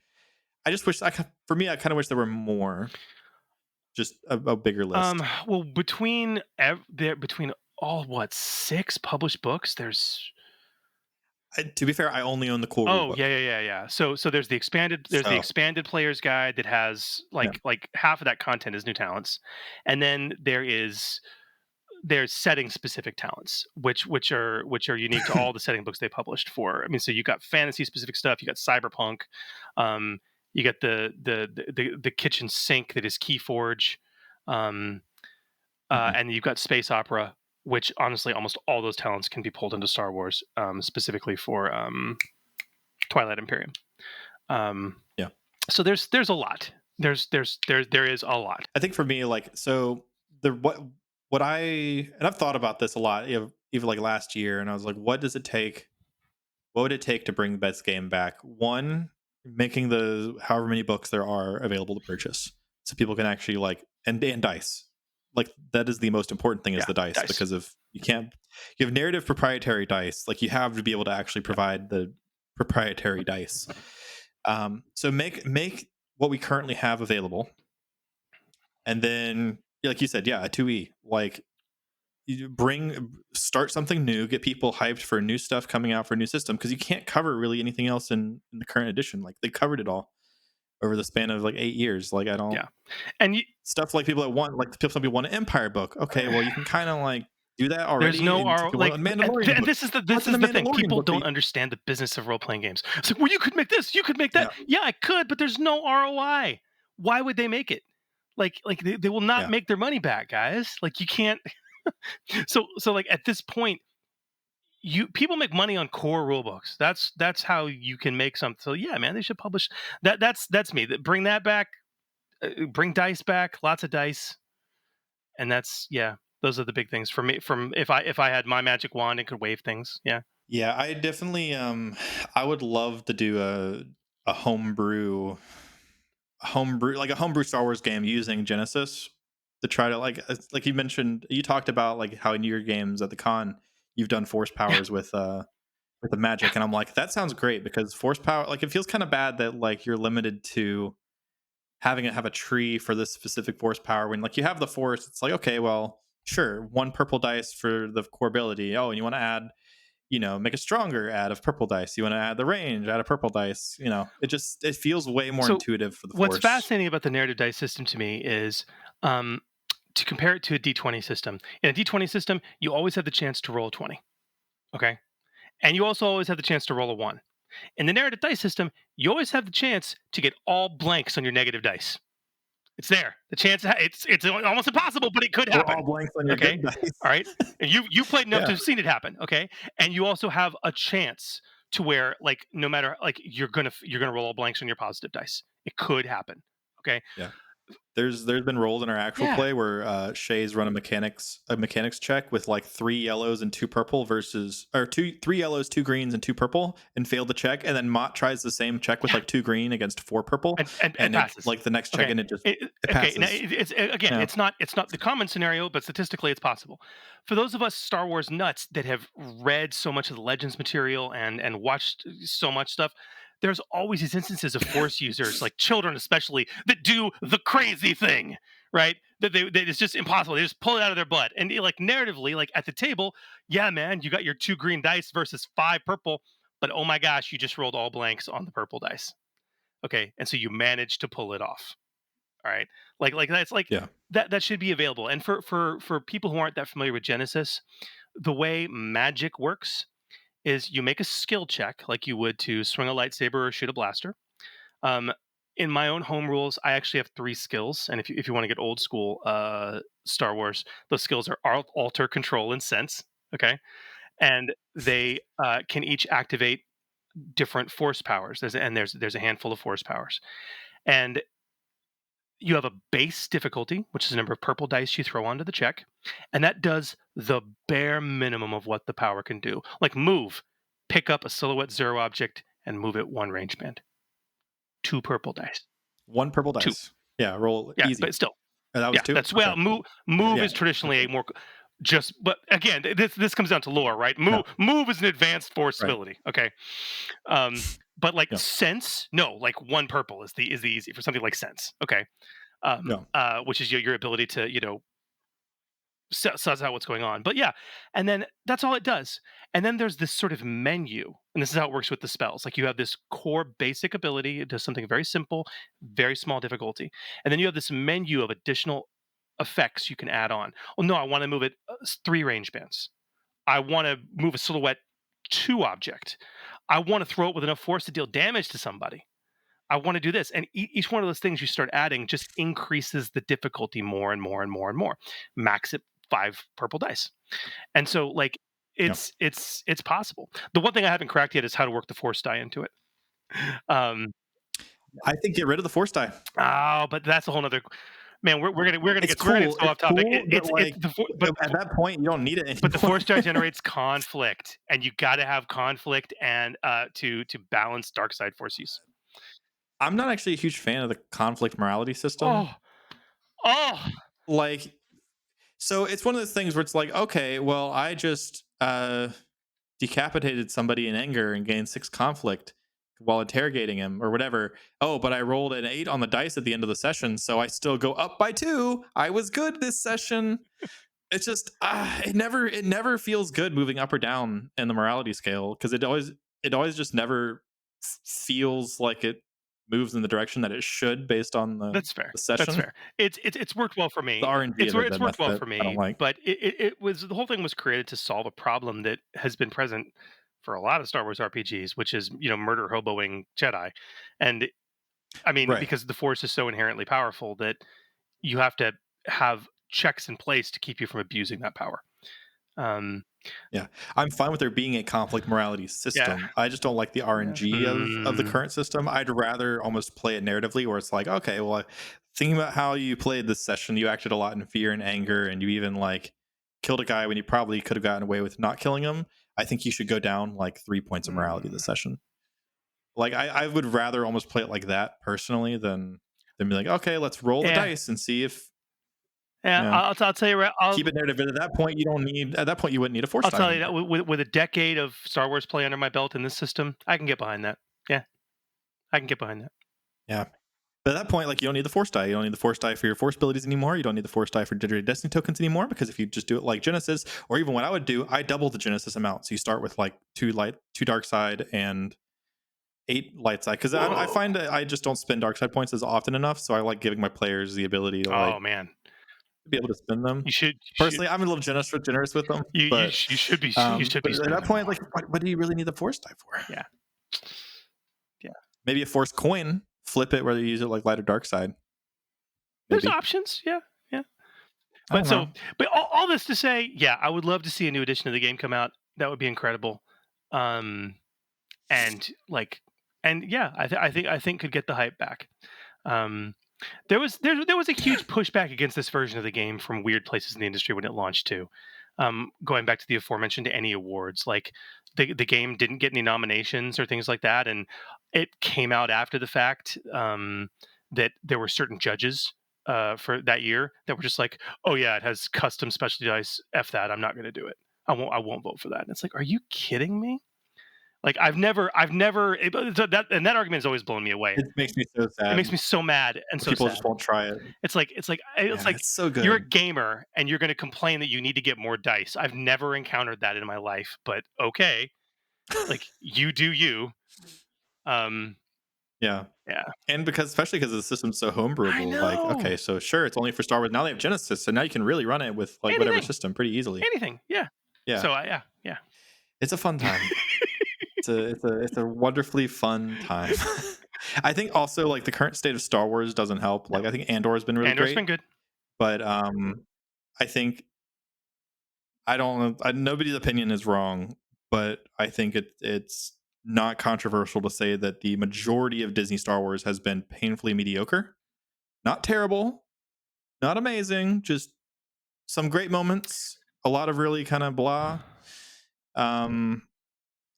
I just wish, for me, I kind of wish there were more, just a bigger list. Well, between all 6 published books, there's. To be fair, I only own the cool rule book. Yeah. So there's the expanded player's guide that has like half of that content is new talents, and then there's setting specific talents, which are unique to all the setting books they published for. I mean, so you got fantasy specific stuff, you got cyberpunk, you got the kitchen sink that is Keyforge, and you've got space opera, which honestly almost all those talents can be pulled into Star Wars, specifically for Twilight Imperium. So there's a lot. There is a lot. I think for me, like, so the what I and I've thought about this a lot, even like last year, and I was like, what does it take? What would it take to bring the best game back? One, making the however many books there are available to purchase, so people can actually like and dice. Like that is the most important thing is Yeah, the dice, dice. because if you can't, you have narrative proprietary dice. Like you have to be able to actually provide the proprietary dice. So make what we currently have available, and then like you said, yeah, a 2e. Like you start something new, get people hyped for new stuff coming out for a new system, because you can't cover really anything else in the current edition. Like they covered it all over the span of like 8 years. Like I don't Yeah, and stuff like people that want like some people want an Empire book. Okay, well you can kind of like do that there's already, no and some RO, people like, want a Mandalorian and book. this is the What's in a thing. Mandalorian People book? don't understand the business of role playing games. It's like, well, you could make this, you could make that. Yeah, Yeah, I could, but there's no ROI. Why would they make it? Like they will not yeah, make their money back, guys. Like you can't. So like at this point, you people make money on core rule books. That's how you can make something. So yeah, man, they should publish that. That's me. Bring that back. Bring dice back. Lots of dice, and that's yeah. Those are the big things for me. From if I had my magic wand and could wave things, yeah. yeah. I definitely I would love to do a homebrew like a homebrew Star Wars game using Genesis to try to like you mentioned, you talked about like how in your games at the con you've done force Yeah, powers with the magic, and I'm like, that sounds great, because force power, like it feels kind of bad that like you're limited to having to have a tree for this specific force power when like you have the force. It's like, okay, well, sure, one purple dice for the core ability. Oh, and you want to add, make it stronger, add of purple dice. You want to add the range, add a purple dice. It feels way more so intuitive for the what's force. fascinating about the narrative dice system to me is um, to compare it to a D20 system. In a D20 system, you always have the chance to roll a 20. Okay. And you also always have the chance to roll a 1. In the narrative dice system, you always have the chance to get all blanks on your negative dice. It's there. The chance it's almost impossible, but it could Or all happen. blanks on your Okay. good dice. All right. And you played enough to Yeah, have seen it happen. Okay. And you also have a chance to where like no matter like you're gonna roll all blanks on your positive dice. It could happen. Okay. yeah. There's been roles in our actual Yeah. play where Shay's run a mechanics check with like 3 yellows and 2 purple versus, or 3 yellows, 2 greens, and 2 purple, and failed the check. And then Mott tries the same check with Yeah. like 2 green against 4 purple, And and it passes. like the next check Okay. and it Okay. Now passes. it's again, Yeah, it's not the common scenario, but statistically, it's possible. For those of us Star Wars nuts that have read so much of the Legends material and watched so much stuff, there's always these instances of Force users, like children especially, that do the crazy thing, right? That it's just impossible. They just pull it out of their butt, and like narratively, like at the table, yeah, man, you got your 2 green dice versus 5 purple, but oh my gosh, you just rolled all blanks on the purple dice. Okay, and so you managed to pull it off. All right, like that's like yeah. that should be available. And for people who aren't that familiar with Genesis, the way magic works is you make a skill check like you would to swing a lightsaber or shoot a blaster. Um, in my own home rules, I actually have 3 skills, and if you want to get old school Star Wars, those skills are alter, control, and sense. Okay, and they can each activate different force powers. There's a handful of force powers, and you have a base difficulty, which is the number of purple dice you throw onto the check, and that does the bare minimum of what the power can do. Like move, pick up a silhouette 0 object and move it 1 range band. 2 purple dice. 1 purple 2. dice. Yeah, roll Yeah, easy. but still, That was yeah, two. that's Okay. well. Move Yeah. is traditionally Okay. a more just. But again, this comes down to lore, right? No. Move is an advanced force Right. ability. Okay, um, but like Yeah. sense, no, like 1 purple is the easy for something like sense. Okay, Yeah. which is your ability to suss out what's going on. But yeah, and then that's all it does. And then there's this sort of menu, and this is how it works with the spells. Like you have this core basic ability, it does something very simple, very small difficulty, and then you have this menu of additional effects you can add on. Well, no, I want to move it 3 range bands. I want to move a silhouette 2 object. I want to throw it with enough force to deal damage to somebody. I want to do this. And each one of those things you start adding just increases the difficulty more and more and more and more. Max it 5 purple dice. And so like Yeah. it's possible. The one thing I haven't cracked yet is how to work the force die into it. Um I think get rid of the force die. Oh, but that's a whole nother. Man, It's we're gonna get cool. so It's off topic. cool, but It's like at that point, you don't need it but the anymore. force die generates conflict, and you got to have conflict and to balance dark side force use. I'm not actually a huge fan of the conflict morality system. Oh, oh, Like, so it's one of those things where it's like, okay, well, I just decapitated somebody in anger and gained 6 conflict while interrogating him or whatever. Oh, but I rolled an 8 on the dice at the end of the session, so I still go up by 2. I was good this session. It's just it never feels good moving up or down in the morality scale because it always just never feels like it moves in the direction that it should based on that's fair. the That's session. fair. It's worked well for The me. RNG of it It's that worked meth well that for I don't me, like. but it was the whole thing was created to solve a problem that has been present for a lot of Star Wars RPGs, which is murder hoboing Jedi, and I mean Right. because the Force is so inherently powerful that you have to have checks in place to keep you from abusing that power. Um, Yeah, I'm fine with there being a conflict morality yeah, system. I just don't like the yeah. RNG of the Mm, current system. I'd rather almost play it narratively, where it's like, okay, well, thinking about how you played this session, you acted a lot in fear and anger, and you even like killed a guy when you probably could have gotten away with not killing him. I think you should go down like 3 points of morality mm. this session. Like, I would rather almost play it like that personally than be like, okay, let's roll the Yeah, dice and see if yeah. you know I'll tell you right. keep it narrative. At that point, you don't need. At that point, you wouldn't need a force I'll die tell you that anymore. with a decade of Star Wars play under my belt in this system, I can get behind that. Yeah, I can get behind that. Yeah. But at that point, like you don't need the force die. You don't need the force die for your force abilities anymore. You don't need the force die for generated destiny tokens anymore because if you just do it like Genesis, or even what I would do, I double the Genesis amount. So you start with like 2 dark side and 8 light side. Because I Whoa. find that I just don't spend dark side points as often enough. So I like giving my players the ability to Oh like man, be able to spend them. you should Personally, I'm a little generous with them, but you should be at that spending point, like more. what do you really need the force die for? Yeah, yeah. Maybe a force coin, flip it, whether you use it like light or dark side. There's Maybe options. Yeah, yeah. I don't know. But all this to say, yeah, I would love to see a new edition of the game come out. That would be incredible. Um, and like, and yeah, I think could get the hype back. Um, there was a huge pushback against this version of the game from weird places in the industry when it launched too. Going back to the aforementioned Annie Awards, like the game didn't get any nominations or things like that, and it came out after the fact that there were certain judges for that year that were just like, "Oh yeah, it has custom specialty dice. F that. I'm not going to do it. I won't vote for that." And it's like, are you kidding me? Like I've never that argument has always blown me away. It makes me so It sad. makes me so mad and so People sad. just won't try it. It's Yeah, like it's so you're a good. gamer and you're going to complain that you need to get more dice. I've never encountered that in my life, but okay, like you do you. Um, Yeah. yeah, And because especially because the system's so I homebrewable, like, know okay, so sure, it's only for Star Wars. Now they have Genesis, so now you can really run it with like whatever anything, system pretty easily. anything. Yeah. Yeah. Yeah, yeah. It's a fun time. It's a wonderfully fun time. I think also like the current state of Star Wars doesn't help. No, Like I think Andor has been really Andor's great, been good. but I think I don't know. Nobody's opinion is wrong, but I think it's not controversial to say that the majority of Disney Star Wars has been painfully mediocre. Not terrible, not amazing, just some great moments, a lot of really kind of blah. Um,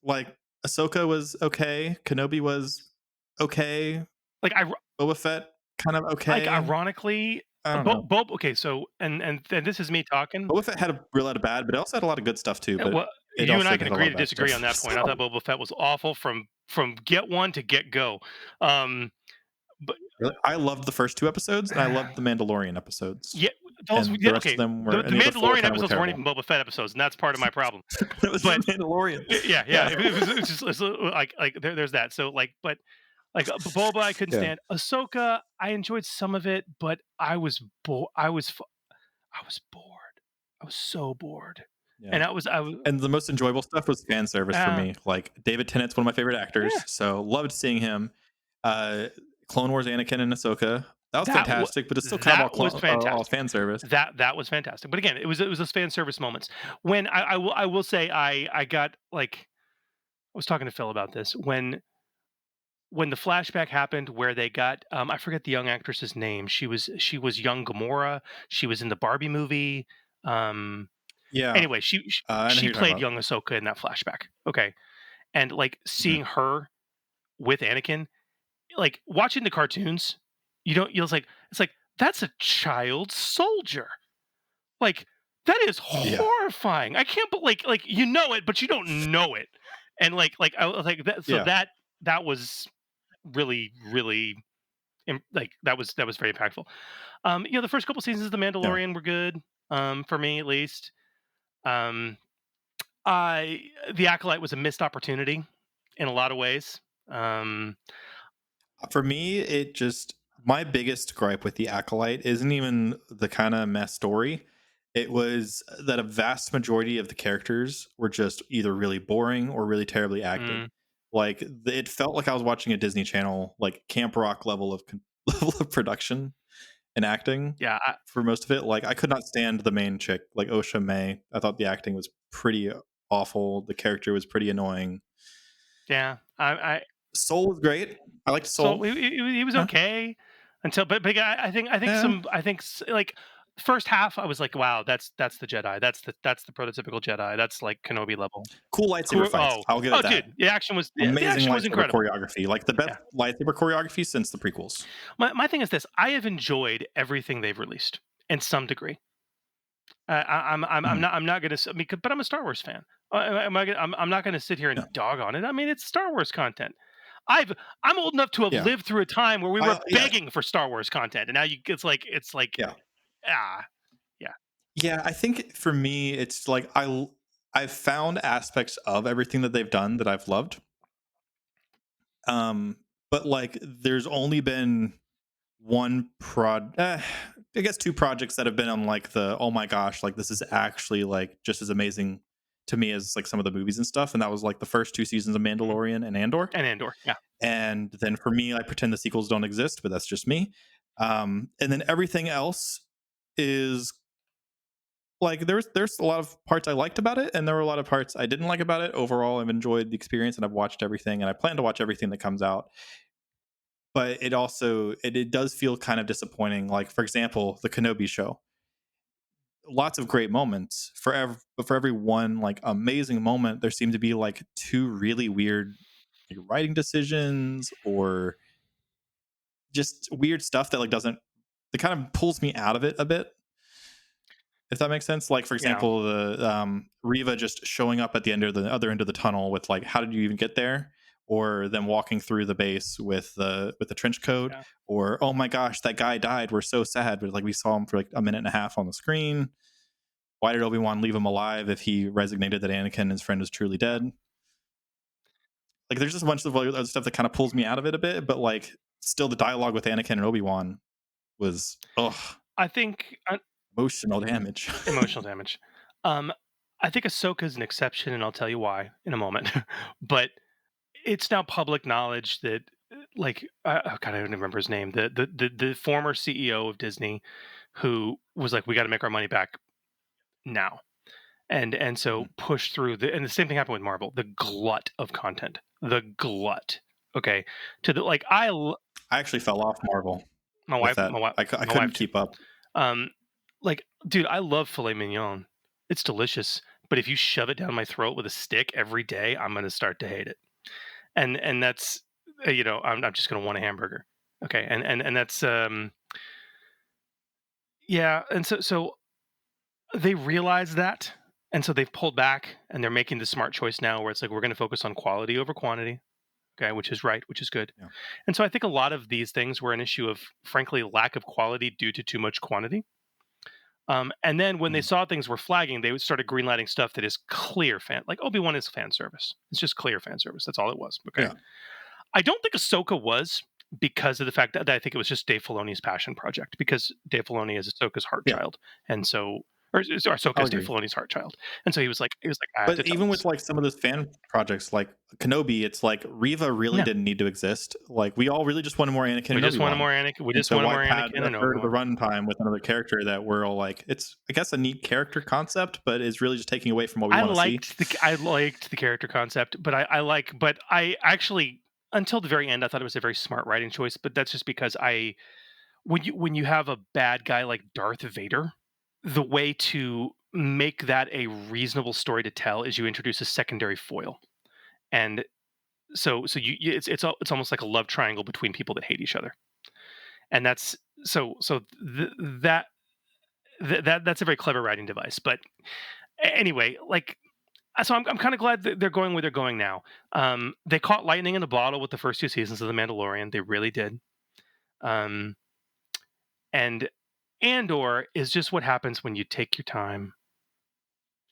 like Ahsoka was okay, Kenobi was okay, Like Boba Fett kind of like okay. ironically, I don't know. Okay, so and this is me talking. Boba Fett had a real lot of bad, but it also had a lot of good stuff too. But Well, it you and also I had can a lot agree of to bad disagree stuff. on that point. I thought So Boba Fett was awful from get one to get go. But really, I loved the first 2 episodes, and I loved the Mandalorian episodes, yeah, those and the yeah, rest of okay. them were, The and the other four Mandalorian kind of were episodes weren't terrible. even Boba Fett episodes, and that's part of my problem. It was the But Mandalorian. yeah, yeah, Yeah, it was there's that. So Boba, I couldn't yeah, stand. Ahsoka, I enjoyed some of it, but I was bored. I was so bored, yeah. and I was And the most enjoyable stuff was fan service for uh, me. Like David Tennant's one of my favorite actors, yeah. so loved seeing him. Uh, Clone Wars Anakin and Ahsoka. That was That wa fantastic, but it's still kind of that was all fantastic. fan service. That was fantastic. But again, it was those fan service moments. When I will say I got like I was talking to Phil about this when when the flashback happened where they got I forget the young actress's name. She was young Gamora. She was in the Barbie movie. Um, Yeah, anyway, she I know who she you're talking played about. young Ahsoka in that flashback. Okay, and like Mhm. seeing her with Anakin, like watching the cartoons, you don't. You're like it's like that's a child soldier. Like that is Yeah, horrifying. I can't. But like you know it, but you don't know it. And like I was like that. So yeah, that was really really that was very impactful. The first couple seasons of The yeah. Mandalorian were good, for me at least. Um, I The Acolyte was a missed opportunity in a lot of ways. Um, For me, it just my biggest gripe with the Acolyte isn't even the kind of mess story. It was that a vast majority of the characters were just either really boring or really terribly acted. mm, Like it felt like I was watching a Disney Channel like Camp Rock level of level of production and acting yeah, for most of it. Like I could not stand the main chick, like Osha May. I thought the acting was pretty awful. The character was pretty annoying. yeah. Soul was great. I liked So Soul. he was Huh? okay until, but Yeah. I think like first half I was like, wow, that's the Jedi. That's the prototypical Jedi. That's like Kenobi level. Cool lightsaber Cool. fights. I'll give it Oh, that. dude, the Amazing action was lightsaber incredible. choreography. Like the best Yeah. lightsaber choreography since the prequels. My thing is this: I have enjoyed everything they've released in some degree. I'm Mhm. not gonna but I'm a Star Wars fan. I'm not gonna sit here Yeah. and dog on it. I mean, it's Star Wars content. I've I'm old enough to have Yeah. lived through a time where we were Yeah. begging for Star Wars content, and now it's like Yeah. ah yeah Yeah, I think for me it's like I've found aspects of everything that they've done that I've loved. But like there's only been one I guess two projects that have been on like the oh my gosh, like this is actually like just as amazing to me as like some of the movies and stuff, and that was like the first two seasons of mhm. Mandalorian and Andor. And Andor, yeah, And then for me, I pretend the sequels don't exist, but that's just me. And then everything else is like there's a lot of parts I liked about it, and there were a lot of parts I didn't like about it. Overall, I've enjoyed the experience, and I've watched everything, and I plan to watch everything that comes out. But it also it does feel kind of disappointing. Like for example, the Kenobi show, lots of great moments. But for every one like amazing moment, there seem to be like two really weird like writing decisions or just weird stuff that like doesn't that kind of pulls me out of it a bit, if that makes sense. Like for yeah, example, the Riva just showing up at the end of the other end of the tunnel with like, how did you even get there? Or them walking through the base with the trench coat, yeah. or oh my gosh, that guy died. We're so sad, but like we saw him for like a minute and a half on the screen. Why did Obi-Wan leave him alive if he resignated that Anakin and his friend was truly dead? Like there's just a bunch of other stuff that kind of pulls me out of it a bit, but like still the dialogue with Anakin and Obi-Wan was I think emotional damage. emotional damage. Um, I think Ahsoka is an exception, and I'll tell you why in a moment. But it's now public knowledge that like oh god, I don't remember his name. The former CEO of Disney, who was like, we got to make our money back now, and so Mhm. push through and the same thing happened with Marvel, the glut of content, the glut. Okay, to the like I actually fell off Marvel my with wife my that. wife I my wife couldn't too. keep up. um like dude, I love filet mignon, it's delicious, but if you shove it down my throat with a stick every day, I'm going to start to hate it. And that's I'm just going to want a hamburger. Okay, and that's yeah, and so they realize that, and so they've pulled back, and they're making the smart choice now where it's like we're going to focus on quality over quantity. Okay, which is right, which is good. Yeah. And so I think a lot of these things were an issue of, frankly, lack of quality due to too much quantity. And then when they Mhm. saw things were flagging, they started greenlighting stuff that is clear like Obi-Wan is fan service. It's just clear fan service. That's all it was. Okay. Yeah. I don't think Ahsoka was, because of the fact that I think it was just Dave Filoni's passion project, because Dave Filoni is Ahsoka's heart Yeah. child. And so, or Ahsoka I'll is Dave agree. Filoni's heart child. And so he was like, I have to But tell even this. with like some of those fan projects like Kenobi, it's like Riva really Yeah. didn't need to exist. Like we all really just wanted more Anakin We and just wanted Obi-Wan. more Anakin. We And just so wanted why more pad Anakin a and third of the Obi-Wan. runtime with another character that we're all like, it's I guess a neat character concept, but is really just taking away from what we want to see. I liked the character concept, but I actually until the very end, I thought it was a very smart writing choice, but that's just because when you have a bad guy like Darth Vader, the way to make that a reasonable story to tell is you introduce a secondary foil. And it's almost like a love triangle between people that hate each other. And that's so th- that that's a very clever writing device. But anyway, like so I'm kind of glad that they're going where they're going now. They caught lightning in a bottle with the first two seasons of The Mandalorian. They really did. Um, and Andor is just what happens when you take your time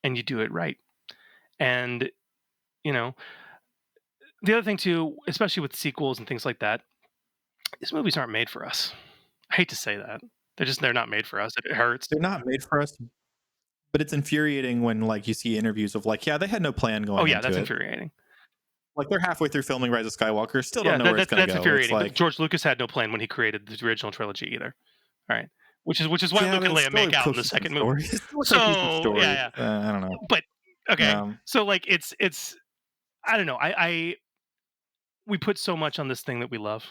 and you do it right. And you know, the other thing too, especially with sequels and things like that, these movies aren't made for us. I hate to say that. They're not made for us. It hurts. They're not made for us, but it's infuriating when like you see interviews of like, yeah, they had no plan Oh going yeah, into that's it. infuriating. Like they're halfway through filming Rise of Skywalker, still don't Yeah, know where it's going to that's go. It's infuriating. But like, George Lucas had no plan when he created the original trilogy either. All right, which is why yeah, Luke but and it's Leia still a make out in the cohesive second movie. story. It's still a cohesive So story. yeah, yeah. I don't know. But okay, Um, so like it's I don't know. I we put so much on this thing that we love.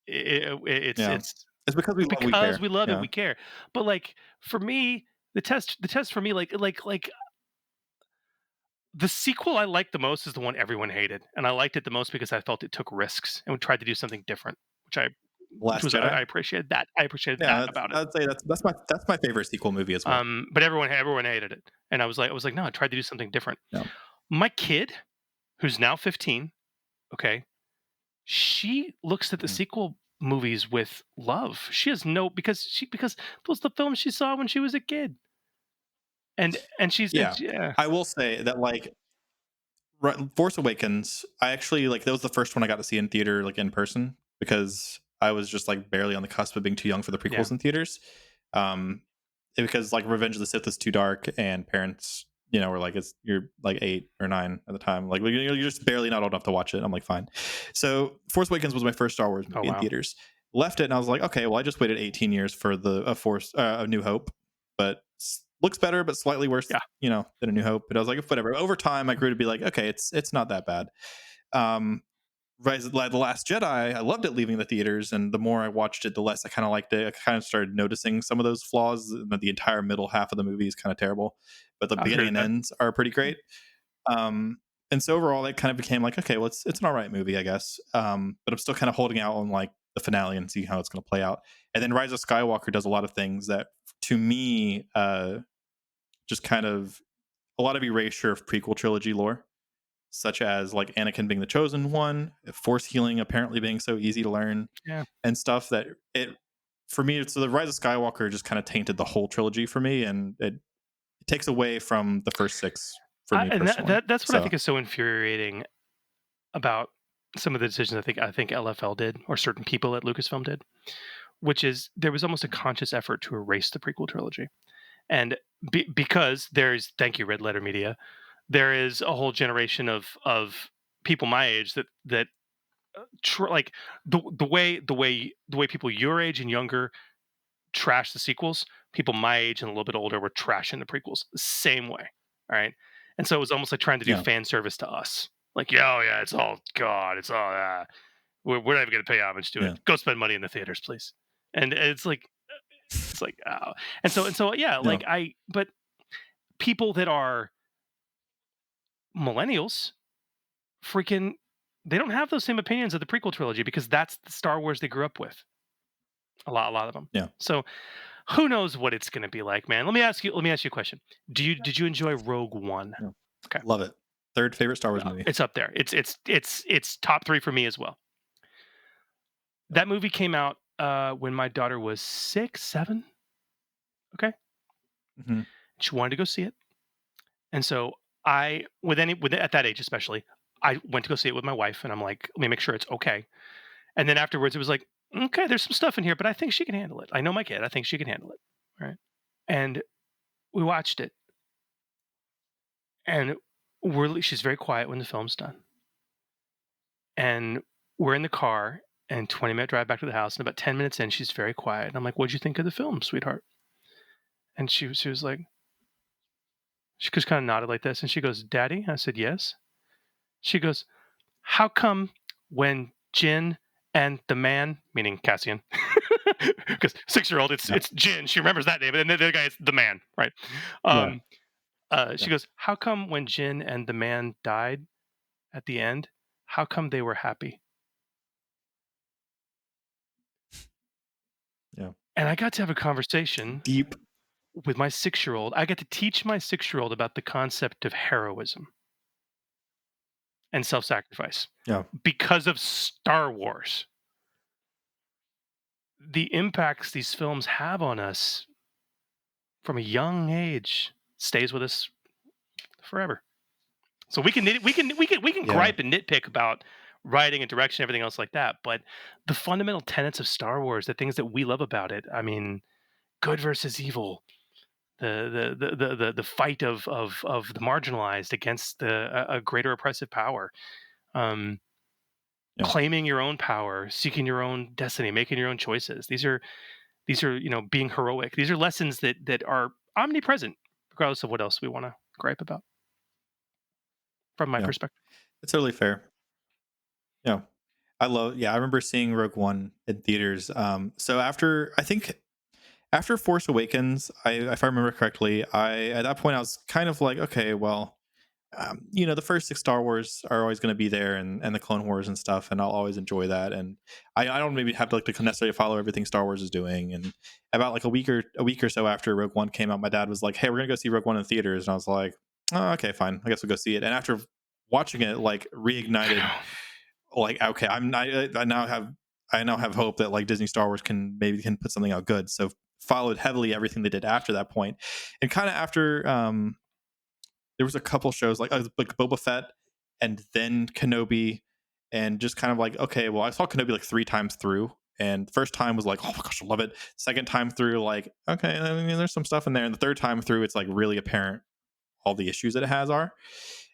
yeah, It's it's because we love, we because care. we love it, Yeah, we care. But like for me, the test for me, like the sequel I liked the most is the one everyone hated, and I liked it the most because I felt it took risks and tried to do something different, which I which Last was I Jedi. appreciated that. I appreciated Yeah, that about it. I'd say that's my favorite sequel movie as well. But everyone hated it, and I was like, no, I tried to do something different. Yeah, My kid, who's now 15, okay, she looks at the mhm. sequel movies with love. She has no because those the films she saw when she was a kid, and Yeah. yeah, I will say that like Force Awakens, I actually like that was the first one I got to see in theater like in person because I was just like barely on the cusp of being too young for the yeah, prequels in theaters. Um, because like Revenge of the Sith is too dark, and parents, were like, you're like 8 or 9 at the time, like you're just barely not old enough to watch it. I'm like, fine. So Force Awakens was my first Star Wars oh movie in wow, theaters. Left it, and I was like, okay, well, I just waited 18 years for the a New Hope, but looks better, but slightly worse, yeah, than A New Hope. But I was like, whatever. Over time, I grew to be like, okay, it's not that bad. Um, like The Last Jedi, I loved it leaving the theaters, and the more I watched it, the less I kind of liked it. I kind of started noticing some of those flaws. The entire middle half of the movie is kind of terrible, but the I agree beginning with and that. ends are pretty great. And so overall, it kind of became like, okay, well, it's an all right movie, I guess. But I'm still kind of holding out on like the finale and see how it's going to play out. And then Rise of Skywalker does a lot of things that, to me, just kind of a lot of erasure of prequel trilogy lore, such as like Anakin being the chosen one, force healing apparently being so easy to learn, Yeah. and stuff that it for me. So the Rise of Skywalker just kind of tainted the whole trilogy for me, and it takes away from the first 6 for me And that, personally. that's what I So think is so infuriating about some of the decisions I think LFL did or certain people at Lucasfilm did, which is there was almost a conscious effort to erase the prequel trilogy. And because there's thank you Red Letter Media, there is a whole generation of people my age that like the way people your age and younger trash the sequels, people my age and a little bit older were trashing the prequels the same way. All right. And so it was almost like trying to do yeah, fan service to us. Like, yeah, oh yeah, it's all God, it's all we're not even gonna pay homage to it. yeah, Go spend money in the theaters, please. And it's like oh. And so yeah, yeah, like but people that are millennials freaking they don't have those same opinions of the prequel trilogy because that's the Star Wars they grew up with. A lot of them. yeah, So who knows what it's going to be like, man? Let me ask you a question. Did you enjoy Rogue One? yeah. Okay, Love it. Third favorite Star Wars movie. it's up there. It's top three for me as well. That movie came out when my daughter was 6, 7. Okay, Hmm. she wanted to go see it, and so with at that age especially, I went to go see it with my wife, and I'm like, let me make sure it's okay. And then afterwards, it was like, okay, there's some stuff in here, but I think she can handle it. I know my kid. I think she can handle it. Right. And we watched it, and she's very quiet when the film's done. And we're in the car, and 20-minute drive back to the house. And about 10 minutes in, she's very quiet. And I'm like, what'd you think of the film, sweetheart? And she was like, she just kind of nodded like this. And she goes, Daddy? I said, yes. She goes, how come when Jin and the man, meaning Cassian, because 6-year-old, it's Yeah. Jin. She remembers that name, and then the other guy is the man, right? Yeah. Um, Yeah. she goes, "How come when Jin and the man died at the end, how come they were happy?" Yeah. And I got to have a conversation Deep. with my 6-year-old. I get to teach my 6-year-old about the concept of heroism and self-sacrifice Yeah. because of Star Wars. The impacts these films have on us from a young age stays with us forever. So we can Yeah. gripe and nitpick about writing and direction, everything else like that, but the fundamental tenets of Star Wars, the things that we love about it, I mean, good versus evil, the fight of the marginalized against a greater oppressive power, um, Yeah. claiming your own power, seeking your own destiny, making your own choices. These are being heroic. These are lessons that are omnipresent, regardless of what else we want to gripe about. From my Yeah. perspective, It's totally fair. Yeah. I remember seeing Rogue One in theaters. So after I think after Force Awakens, if I remember correctly, I at that point I was kind of like, okay, well, the first six Star Wars are always going to be there, and the Clone Wars and stuff, and I'll always enjoy that. And I don't maybe have to like to necessarily follow everything Star Wars is doing. And about like a week or so after Rogue One came out, my dad was like, "Hey, we're gonna go see Rogue One in theaters," and I was like, "Oh, okay, fine. I guess we'll go see it." And after watching it, like I reignited, know. like okay, I now have hope that like Disney Star Wars can put something out good. So followed heavily everything they did after that point, and kind of after there was a couple shows like Boba Fett and then Kenobi, and just kind of like okay, well I saw Kenobi like three times through, and first time was like oh my gosh I love it. Second time through like okay, I mean there's some stuff in there, and the third time through it's like really apparent all the issues that it has are.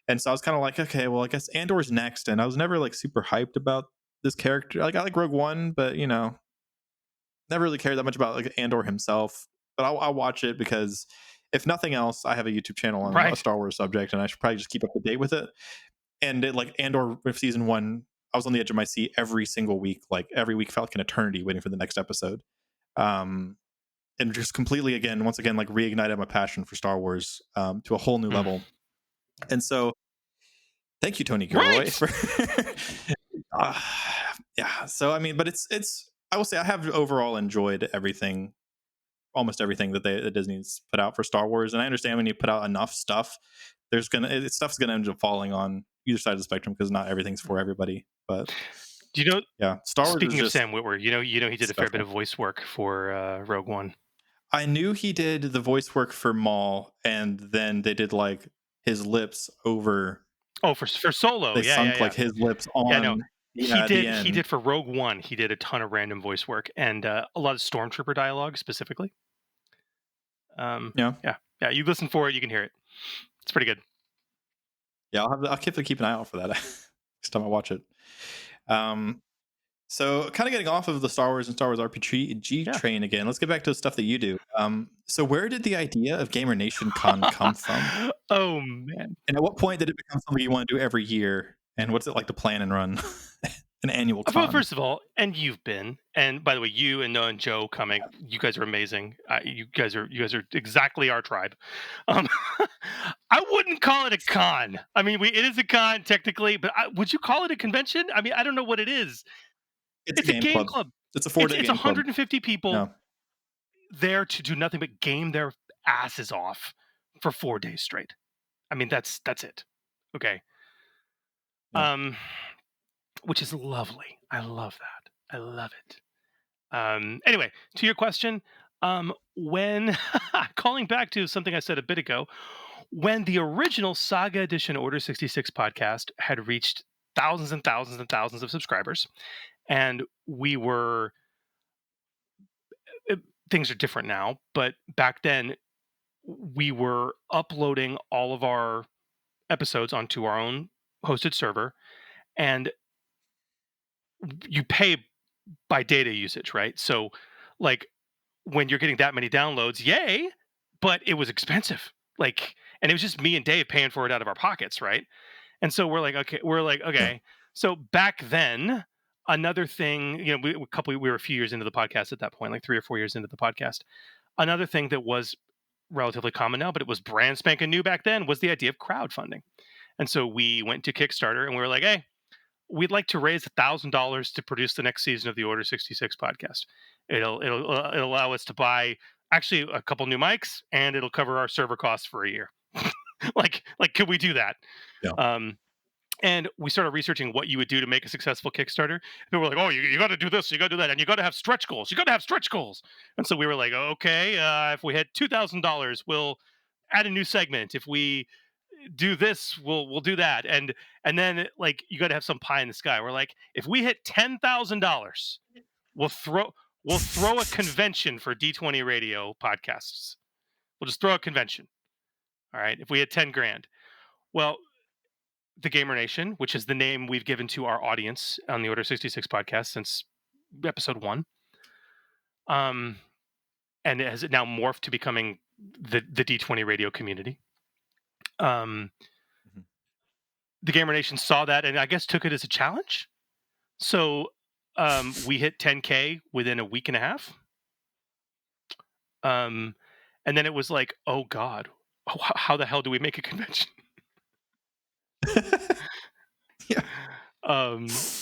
And so I was kind of like okay, well I guess Andor's next, and I was never like super hyped about this character. Like I like Rogue One, but never really cared that much about like Andor himself. But I'll watch it because if nothing else, I have a YouTube channel on a Right. Star Wars subject, and I should probably just keep up to date with it. And it, like Andor with season one, I was on the edge of my seat every single week. Like every week felt like an eternity waiting for the next episode. Um, and just completely once again, like reignited my passion for Star Wars to a whole new Mm. level. And so, thank you, Tony Gilroy, Right. for uh, yeah. So I mean, but it's I will say I have overall enjoyed almost everything that Disney's put out for Star Wars. And I understand when you put out enough stuff, stuff's gonna end up falling on either side of the spectrum because not everything's for everybody. But Do you know? yeah, Star Wars is Speaking of just Sam Witwer, he did a fair bit special. of voice work for Rogue One. I knew he did the voice work for Maul, and then they did like his lips over. Oh, for Solo, They yeah, yeah, sunk yeah, like his lips yeah. No, on he the did. He end. did for Rogue One. He did a ton of random voice work and a lot of Stormtrooper dialogue specifically. Yeah, Yeah, yeah. You listen for it, you can hear it. It's pretty good. yeah. I'll keep an eye out for that next time I watch it. Um, So, kind of getting off of the Star Wars and Star Wars RPG Yeah. train again, let's get back to the stuff that you do. So where did the idea of GamerNationCon come from? Oh man. And at what point did it become something you want to do every year? And what's it like to plan and run an annual Well, con? first of all, and you've been, and by the way, you and Noah and Joe coming, you guys are amazing. You guys are exactly our tribe. Um, I wouldn't call it a con. I mean, it is a con technically, but would you call it a convention? I mean, I don't know what it is. It's a It's a game game club. club. It's a It's 4-day it's game club. 150 people No. there to do nothing but game their asses off for 4 days straight. I mean, that's it. Okay. Yeah. Um, which is lovely. I love that. I love it. Anyway, to your question, when calling back to something I said a bit ago, when the original Saga Edition Order 66 podcast had reached thousands and thousands and thousands of subscribers, and we were uh, things are different now, but back then we were uploading all of our episodes onto our own hosted server, and you pay by data usage, right? So, like, when you're getting that many downloads, yay, but it was expensive. Like, and it was just me and Dave paying for it out of our pockets, right? And so we're like, Yeah. okay. So back then, another thing, we were a few years into the podcast at that point, like 3 or 4 years into the podcast. Another thing that was relatively common now, but it was brand spanking new back then, was the idea of crowdfunding. And so we went to Kickstarter and we were like, hey, we'd like to raise $1,000 to produce the next season of the Order 66 podcast. It'll allow us to buy actually a couple new mics, and it'll cover our server costs for a year. like, could we do that? Yeah. Um, and we started researching what you would do to make a successful Kickstarter. And we were like, oh, you got to do this, you got to do that, and you got to have stretch goals. You got to have stretch goals. And so we were like, okay, if we hit $2,000, we'll add a new segment. If we do this, we'll do that. And then like you got to have some pie in the sky. We're like, if we hit $10,000, we'll throw a convention for D20 radio podcasts. We'll just throw a convention. All right. If we had 10 grand. Well, the Gamer Nation, which is the name we've given to our audience on the Order 66 podcast since episode 1. And it has now morphed to becoming the D20 radio community. The Gamer Nation saw that and I guess took it as a challenge. So we hit 10K within a week and a half. And then it was like, oh God, how the hell do we make a convention? Yeah. Although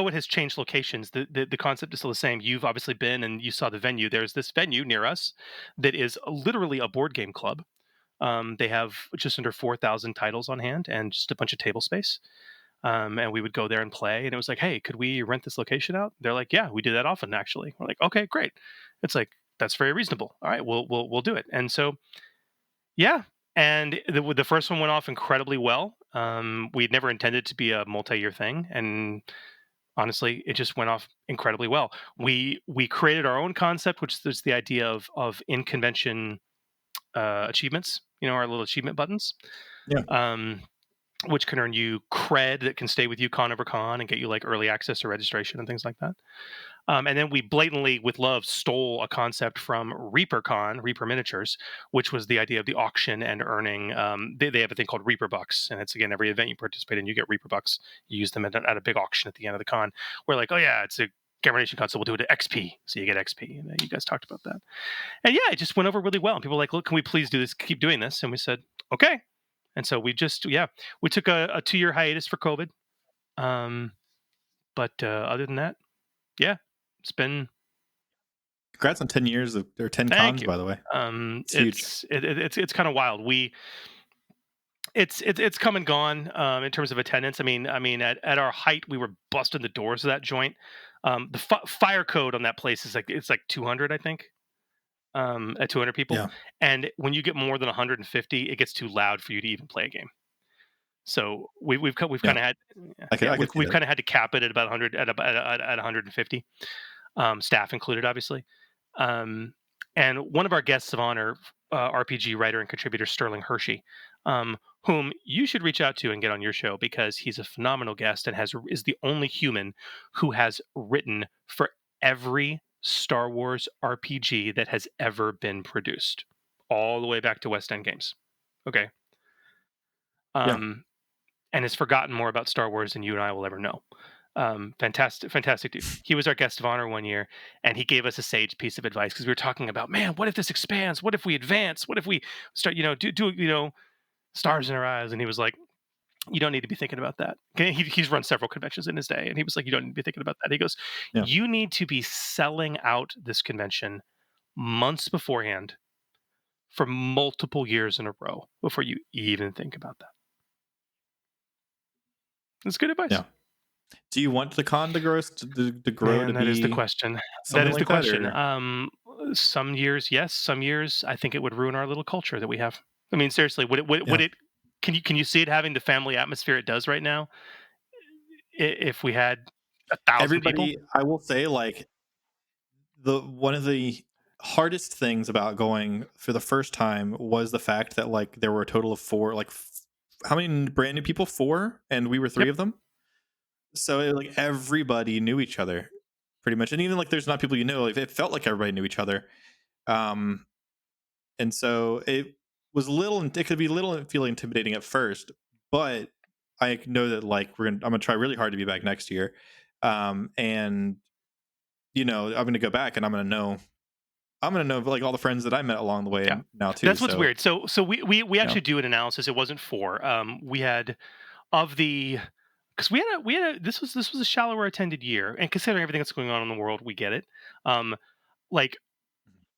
it has changed locations, the concept is still the same. You've obviously been and you saw the venue. There's this venue near us that is literally a board game club. They have just under 4,000 titles on hand and just a bunch of table space. And we would go there and play. And it was like, hey, could we rent this location out? They're like, yeah, we do that often, actually. We're like, okay, great. It's like, that's very reasonable. All right, we'll do it. And so, yeah. And the first one went off incredibly well. We'd never intended to be a multi-year thing. And honestly, it just went off incredibly well. We created our own concept, which is the idea of in-convention achievements, our little achievement buttons. Yeah. Which can earn you cred that can stay with you con over con and get you like early access or registration and things like that. And then we blatantly, with love, stole a concept from Reaper Miniatures, which was the idea of the auction and earning. They have a thing called Reaper Bucks, and it's again every event you participate in, you get Reaper Bucks. You use them at a big auction at the end of the con. We're like, oh yeah, it's a GamerNationCon, so we'll do it at XP, so you get XP. And you guys talked about that, and yeah, it just went over really well. And people were like, look, can we please do this? Keep doing this, and we said, okay. And so we took a 2-year hiatus for COVID. But other than that, yeah, it's been. Congrats on 10 years or 10 Thank cons, you. by the way. It's huge. It's kind of wild. It's come and gone in terms of attendance. I mean, at our height, we were busting the doors of that joint. The fire code on that place is it's like 200, I think. At 200 people, Yeah. and when you get more than 150, it gets too loud for you to even play a game. So we've kind of had we've kind of had to cap it at about 100 at 150, staff included, obviously. And one of our guests of honor, RPG writer and contributor Sterling Hershey, whom you should reach out to and get on your show because he's a phenomenal guest and is the only human who has written for every Star Wars RPG that has ever been produced, all the way back to West End Games. Okay. And has forgotten more about Star Wars than you and I will ever know. Fantastic dude. He was our guest of honor one year, and he gave us a sage piece of advice because we were talking about, man, what if this expands? What if we advance? What if we start, do stars in our eyes? And he was like, you don't need to be thinking about that. Okay? He's run several conventions in his day, and he was like, you don't need to be thinking about that. He goes, you need to be selling out this convention months beforehand for multiple years in a row before you even think about that. That's good advice. Yeah. Do you want the con to grow Man, that is the question. That is the question. Some years, yes. Some years, I think it would ruin our little culture that we have. I mean, seriously, would it? Can you see it having the family atmosphere it does right now? If we had 1,000 people, I will say, like one of the hardest things about going for the first time was the fact that like there were a total of 4. Like, how many brand new people? 4, and we were 3 of them. So like everybody knew each other pretty much, and even like there's not people like, it felt like everybody knew each other, and so it could be a little feel intimidating at first, but I know that like I'm gonna try really hard to be back next year, and I'm gonna go back and I'm gonna know like all the friends that I met along the way Yeah, and now too. that's what's So weird. So we yeah, actually do an analysis. It wasn't four. We had of the because we had a this was a shallower attended year, and considering everything that's going on in the world, we get it. Um, like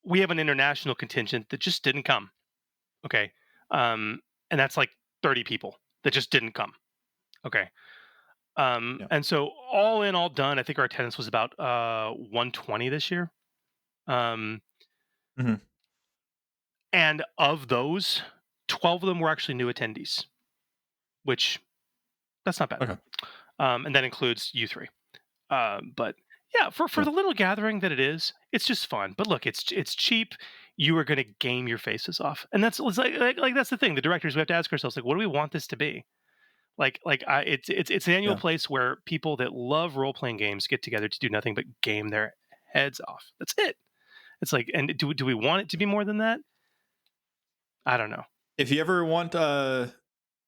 we have an international contingent that just didn't come. Okay, and that's like 30 people that just didn't come. Okay, yeah, and so all in, all done, I think our attendance was about 120 this year. Um, hmm and of those, 12 of them were actually new attendees, which that's not bad. okay, And that includes you three. But yeah, for yeah. the little gathering that it is, it's just fun. But look, it's cheap. You are going to game your faces off, and that's it's like that's the thing. The directors, we have to ask ourselves, like, what do we want this to be? It's an annual Yeah. place where people that love role playing games get together to do nothing but game their heads off. That's it. It's like, and do we want it to be more than that? I don't know. If you ever want a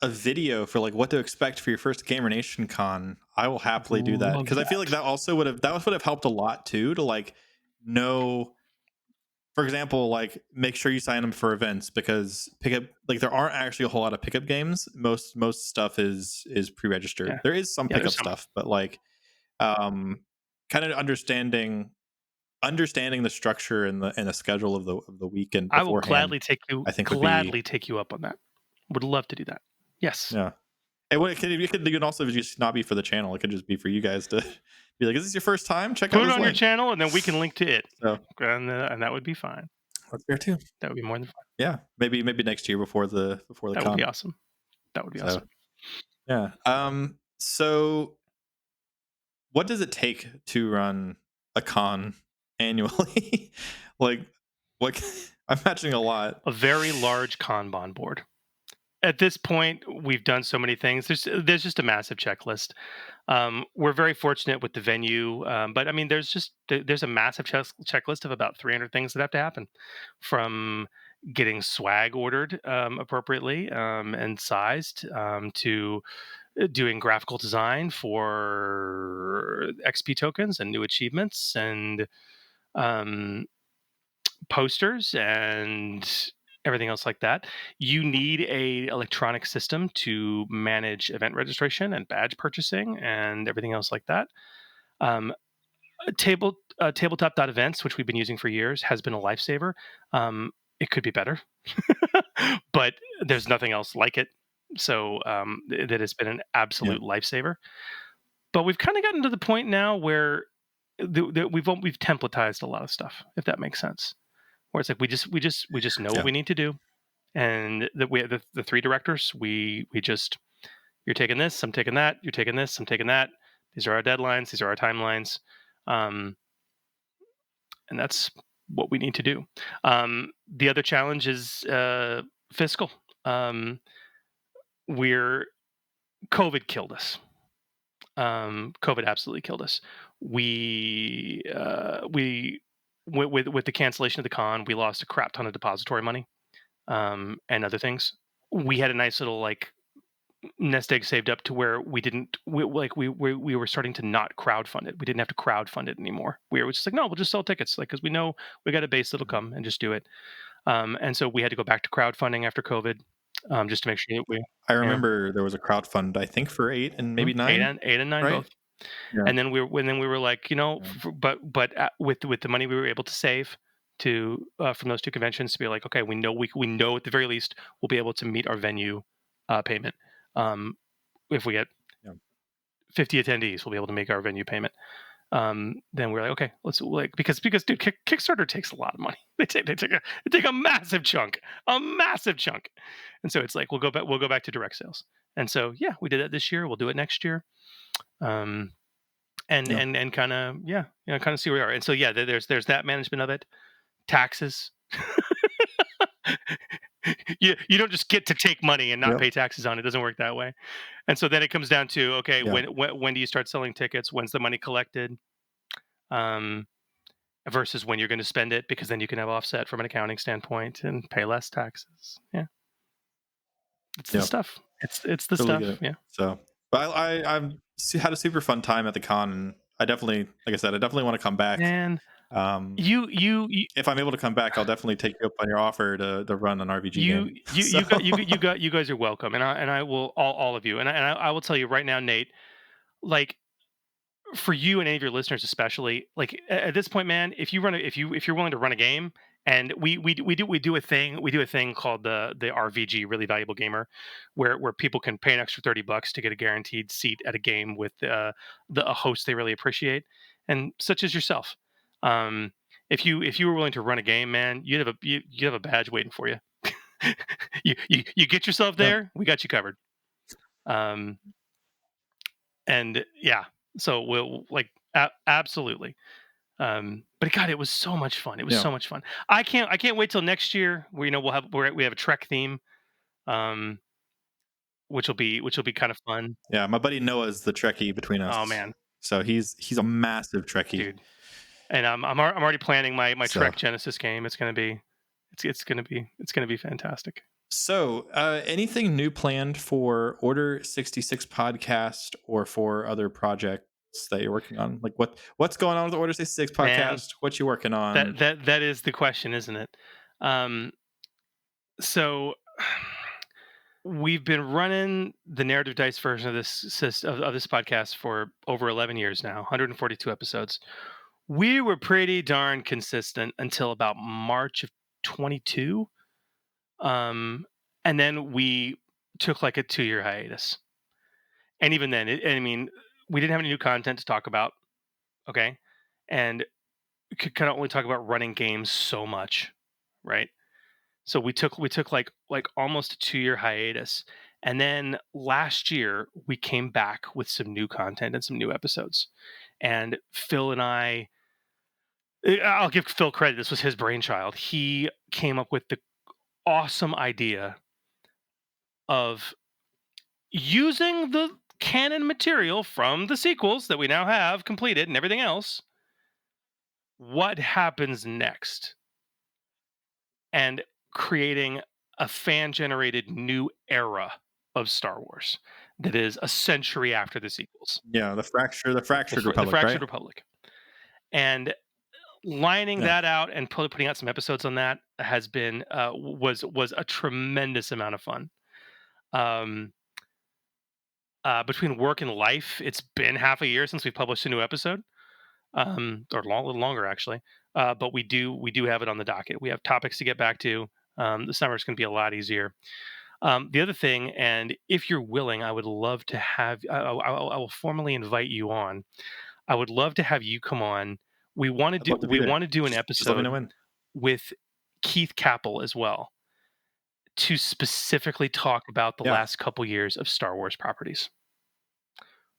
video for like what to expect for your first GamerNationCon, I will happily do that Love because I feel like that. that would have helped a lot too to like know. For example, like make sure you sign them for events because pickup like there aren't actually a whole lot of pickup games. Most stuff is pre-registered. Yeah, There is some yeah. There's pickup some. stuff, but like um kind of understanding the structure and the schedule of the weekend I will beforehand, I think would be gladly take you up on that. Would love to do that. Yes. yeah. And what it could also just not be for the channel. It could just be for you guys to be like, "Is this your first time? Check out Put it this on your link." channel, and then we can link to it, So and that would be fine. that's fair too. That would be more than fine. Yeah, maybe next year before the That would be con. awesome. That would be So awesome. yeah. So what does it take to run a con annually? Like, what? I'm imagining a lot. A very large Kanban board. At this point, we've done so many things. There's just a massive checklist. We're very fortunate with the venue, but I mean, there's a massive checklist of about 300 things that have to happen, from getting swag ordered appropriately and sized to doing graphical design for XP tokens and new achievements and um, posters and everything else like that. You need a electronic system to manage event registration and badge purchasing and everything else like that. Um, tabletop.events, which we've been using for years, has been a lifesaver. It could be better, but there's nothing else like it. So that has been an Yeah, absolute lifesaver. But we've kind of gotten to the point now where we've templatized a lot of stuff, if that makes sense. Where it's like we just know what yeah, we need to do, and that we the three directors we just, you're taking this, I'm taking that, you're taking this, I'm taking that. These are our deadlines, these are our timelines, um, and that's what we need to do. The other challenge is fiscal. Um, we're COVID killed us. COVID absolutely killed us. We with the cancellation of the con, we lost a crap ton of depository money and other things. We had a nice little like nest egg saved up to where we didn't we were starting to not crowdfund it. We didn't have to crowdfund it anymore. We were just like, no, we'll just sell tickets, like, because we know we got a base that'll mhm. come and just do it. And so we had to go back to crowdfunding after COVID, just to make sure that we, I yeah, remember there was a crowdfund, I think for 8 and maybe eight 9, and eight and nine right? both. Yeah, And then we were like, yeah, with the money we were able to save to from those two conventions, to be like, okay, we know at the very least we'll be able to meet our venue payment. Um, if we get yeah, 50 attendees, we'll be able to make our venue payment. Then we're like, okay, let's, like, because dude, Kickstarter takes a lot of money. They take a massive chunk, and so it's like we'll go back to direct sales. And so yeah, we did that this year. We'll do it next year. Um, and yeah, and and kind of, yeah, kind of see where we are. And so yeah, there's that management of it. Taxes. You don't just get to take money and not yep, pay taxes on it. It doesn't work that way. And so then it comes down to, okay, yeah, when do you start selling tickets? When's the money collected? Um, versus when you're going to spend it, because then you can have offset from an accounting standpoint and pay less taxes. Yeah, it's the yep. stuff. It's the Totally stuff. get it. Yeah. So, but I've had a super fun time at the con, and I definitely, like I said, I definitely want to come back. And Um, you if I'm able to come back, I'll definitely take you up on your offer to run an RVG game. So, you guys are welcome, and I will all of you, and I will tell you right now, Nate. Like, for you and any of your listeners especially, like at this point, man, if you're willing to run a game, and we do a thing called the RVG, really valuable gamer, where people can pay an extra $30 to get a guaranteed seat at a game with a host they really appreciate, and such as yourself. um if you were willing to run a game, man, you'd have a badge waiting for you. You get yourself yeah, there, we got you covered. um and yeah, so we'll like absolutely. But God, it was so much fun. It was yeah, so much fun. I can't wait till next year. We have a Trek theme, um, which will be kind of fun. yeah. My buddy Noah's the Trekkie between Oh us, man, so he's a massive Trekkie. dude, and I'm already planning my So, Trek Genesis game. It's gonna be fantastic. Anything new planned for Order 66 podcast or for other projects that you're working on? Like what's going on with the Order 66 Man, podcast? What you working on? that is the question, isn't it? Um, so we've been running the narrative dice version of of this podcast for over 11 years now, 142 episodes. We were pretty darn consistent until about March of 22. And then we took like a 2-year hiatus. And even then, I mean, we didn't have any new content to talk about. Okay. And we could kind of only talk about running games so much. Right. So we took like almost a 2-year hiatus. And then last year we came back with some new content and some new episodes. And Phil and I'll give Phil credit. This was his brainchild. He came up with the awesome idea of using the canon material from the sequels that we now have completed and everything else. What happens next? And creating a fan generated new era of Star Wars that is a century after the sequels, Yeah, the fractured the republic, Fractured right? Republic. And lining Yeah. that out and putting out some episodes on that has been was a tremendous amount of fun. Um, Between work and life, it's been half a year since we've published a new episode, or a little longer actually. But we do have it on the docket. We have topics to get back to. The summer is going to be a lot easier. The other thing, and if you're willing, I would love to have. I will formally invite you on. I would love to have you come on. We want to I'd do. love to be We there. want to do an Just let me know episode when. with Keith Capel as well, to specifically talk about the Yeah. last couple years of Star Wars properties.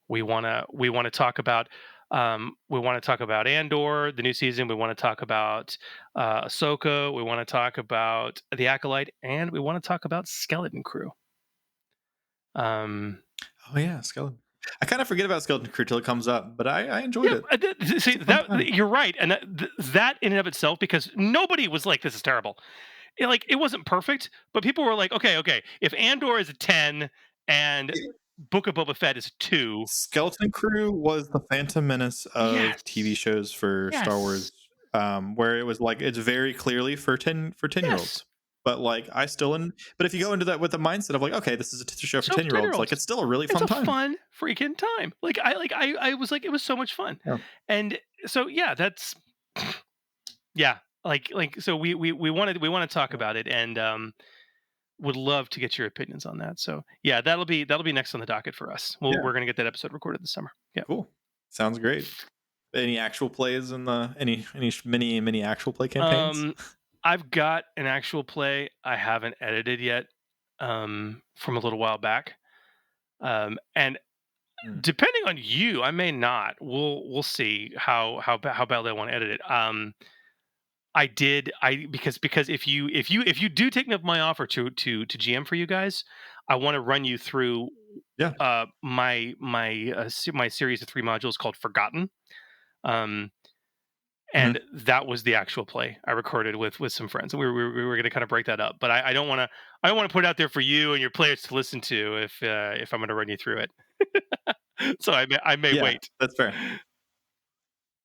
We want to talk about. We want to talk about Andor, the new season. We want to talk about Ahsoka. We want to talk about the Acolyte, and we want to talk about Skeleton Crew. Um, Oh yeah, Skeleton. I kind of forget about Skeleton Crew till it comes up, but I enjoyed yeah, it. see It's a fun that time. you're right, and that in and of itself, because nobody was like, "This is terrible." It wasn't perfect, but people were like, "Okay, if Andor is a 10 and Book of Boba Fett is a 2, Skeleton Crew was the Phantom Menace of TV yes, shows for Star yes, Wars, where it was like it's very clearly for 10 year yes." olds. But like I still but if you go into that with the mindset of like, okay, this is a show for So for 10-year 10-year olds, like olds, it's still a really it's fun a time. fun freaking time. I was like, it was so much fun, Yeah. and so yeah, that's yeah, so we want to talk Yeah. about it, and would love to get your opinions on that. So yeah, that'll be next on the docket for us. Yeah. We're gonna get that episode recorded this summer. Yeah. Cool. Sounds great. Any actual plays in the any mini actual play campaigns? Um, I've got an actual play I haven't edited yet, from a little while back. And Hmm. depending on you, I may not. We'll see how badly I want to edit it. Because if you do take me up my offer to GM for you guys, I want to run you through Yeah. my series of 3 modules called Forgotten. Um, and that was the actual play I recorded with some friends, and we were going to kind of break that up. But I don't want to put it out there for you and your players to listen to if I'm going to run you through it. So I may Yeah, wait. that's fair.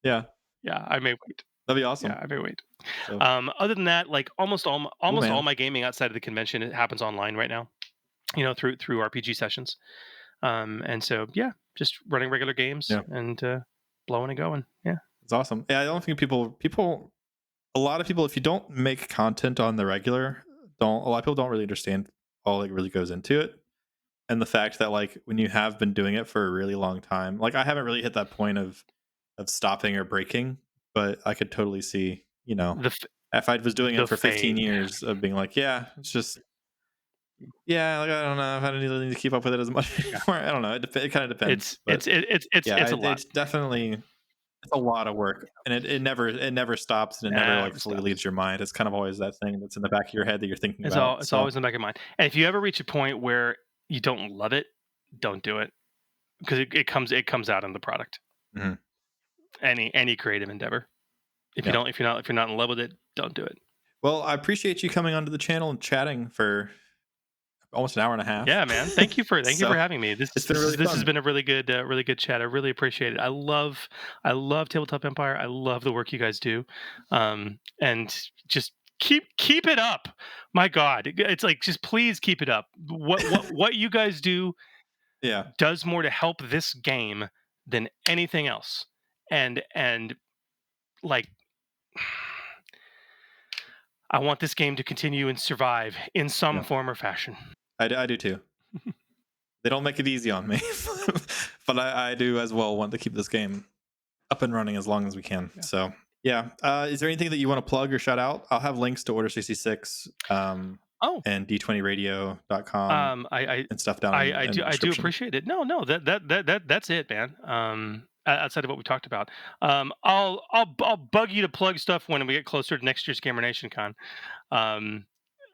Yeah, Yeah, I may wait. that'd be Yeah, awesome. I may wait. So Other than that, like cool, almost all man. my gaming outside of the convention, it happens online right now. Through RPG sessions. And so yeah, just running regular games Yeah, and blowing and going. Yeah. it's awesome. Yeah, I don't think a lot of people, if you don't make content on the regular, don't a lot of people don't really understand all that really goes into it. And the fact that like when you have been doing it for a really long time, like I haven't really hit that point of stopping or breaking, but I could totally see, The f- if I was doing it the for 15 fade. years of being like, yeah, it's just yeah, like I don't know if I need to keep up with it as much Yeah. anymore. I don't know. It kind of depends, but yeah, It's a lot. it's definitely it's a lot of work, and it never stops, and it never like Never fully leaves stops. your mind. It's kind of always that thing that's in the back of your head that you're thinking about. It's So always in the back of mind. And if you ever reach a point where you don't love it, don't do it because it comes out in the product. mhm, Any creative endeavor. yeah. If you're not in love with it, don't do it. Well, I appreciate you coming onto the channel and chatting for almost an hour and a half. Yeah, man. Thank you So for having me. it's been really This has fun. been a really good chat. I really appreciate it. I love Tabletop Empire. I love the work you guys do, and just keep it up. My God, it's like just please keep it up. What you guys do Yeah, does more to help this game than anything else, and like. I want this game to continue and survive in some yeah, form or fashion. I do too. They don't make it easy on me, but I do as well want to keep this game up and running as long as we can. Yeah. So yeah, is there anything that you want to plug or shout out? I'll have links to Order 66 Oh, and d20radio.com I and stuff down in the I do description. appreciate it. No, that's it, man. Outside of what we talked about, I'll bug you to plug stuff when we get closer to next year's GamerNationCon. Um,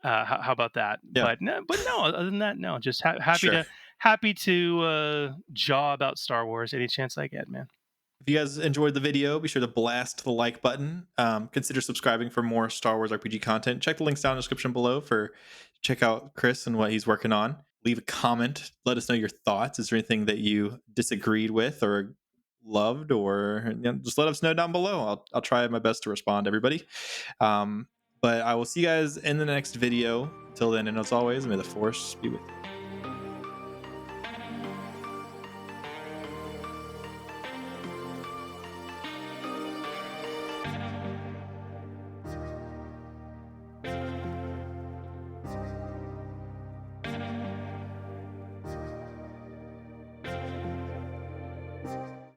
how about that? Yeah, But no. Other than that, no. Just sure. happy to jaw about Star Wars any chance I get, man. If you guys enjoyed the video, be sure to blast the like button. Consider subscribing for more Star Wars RPG content. Check the links down in the description below for check out Chris and what he's working on. Leave a comment. Let us know your thoughts. Is there anything that you disagreed with or loved, or just let us know down below. I'll try my best to respond to everybody. But I will see you guys in the next video. Until then, and as always, may the Force be with you.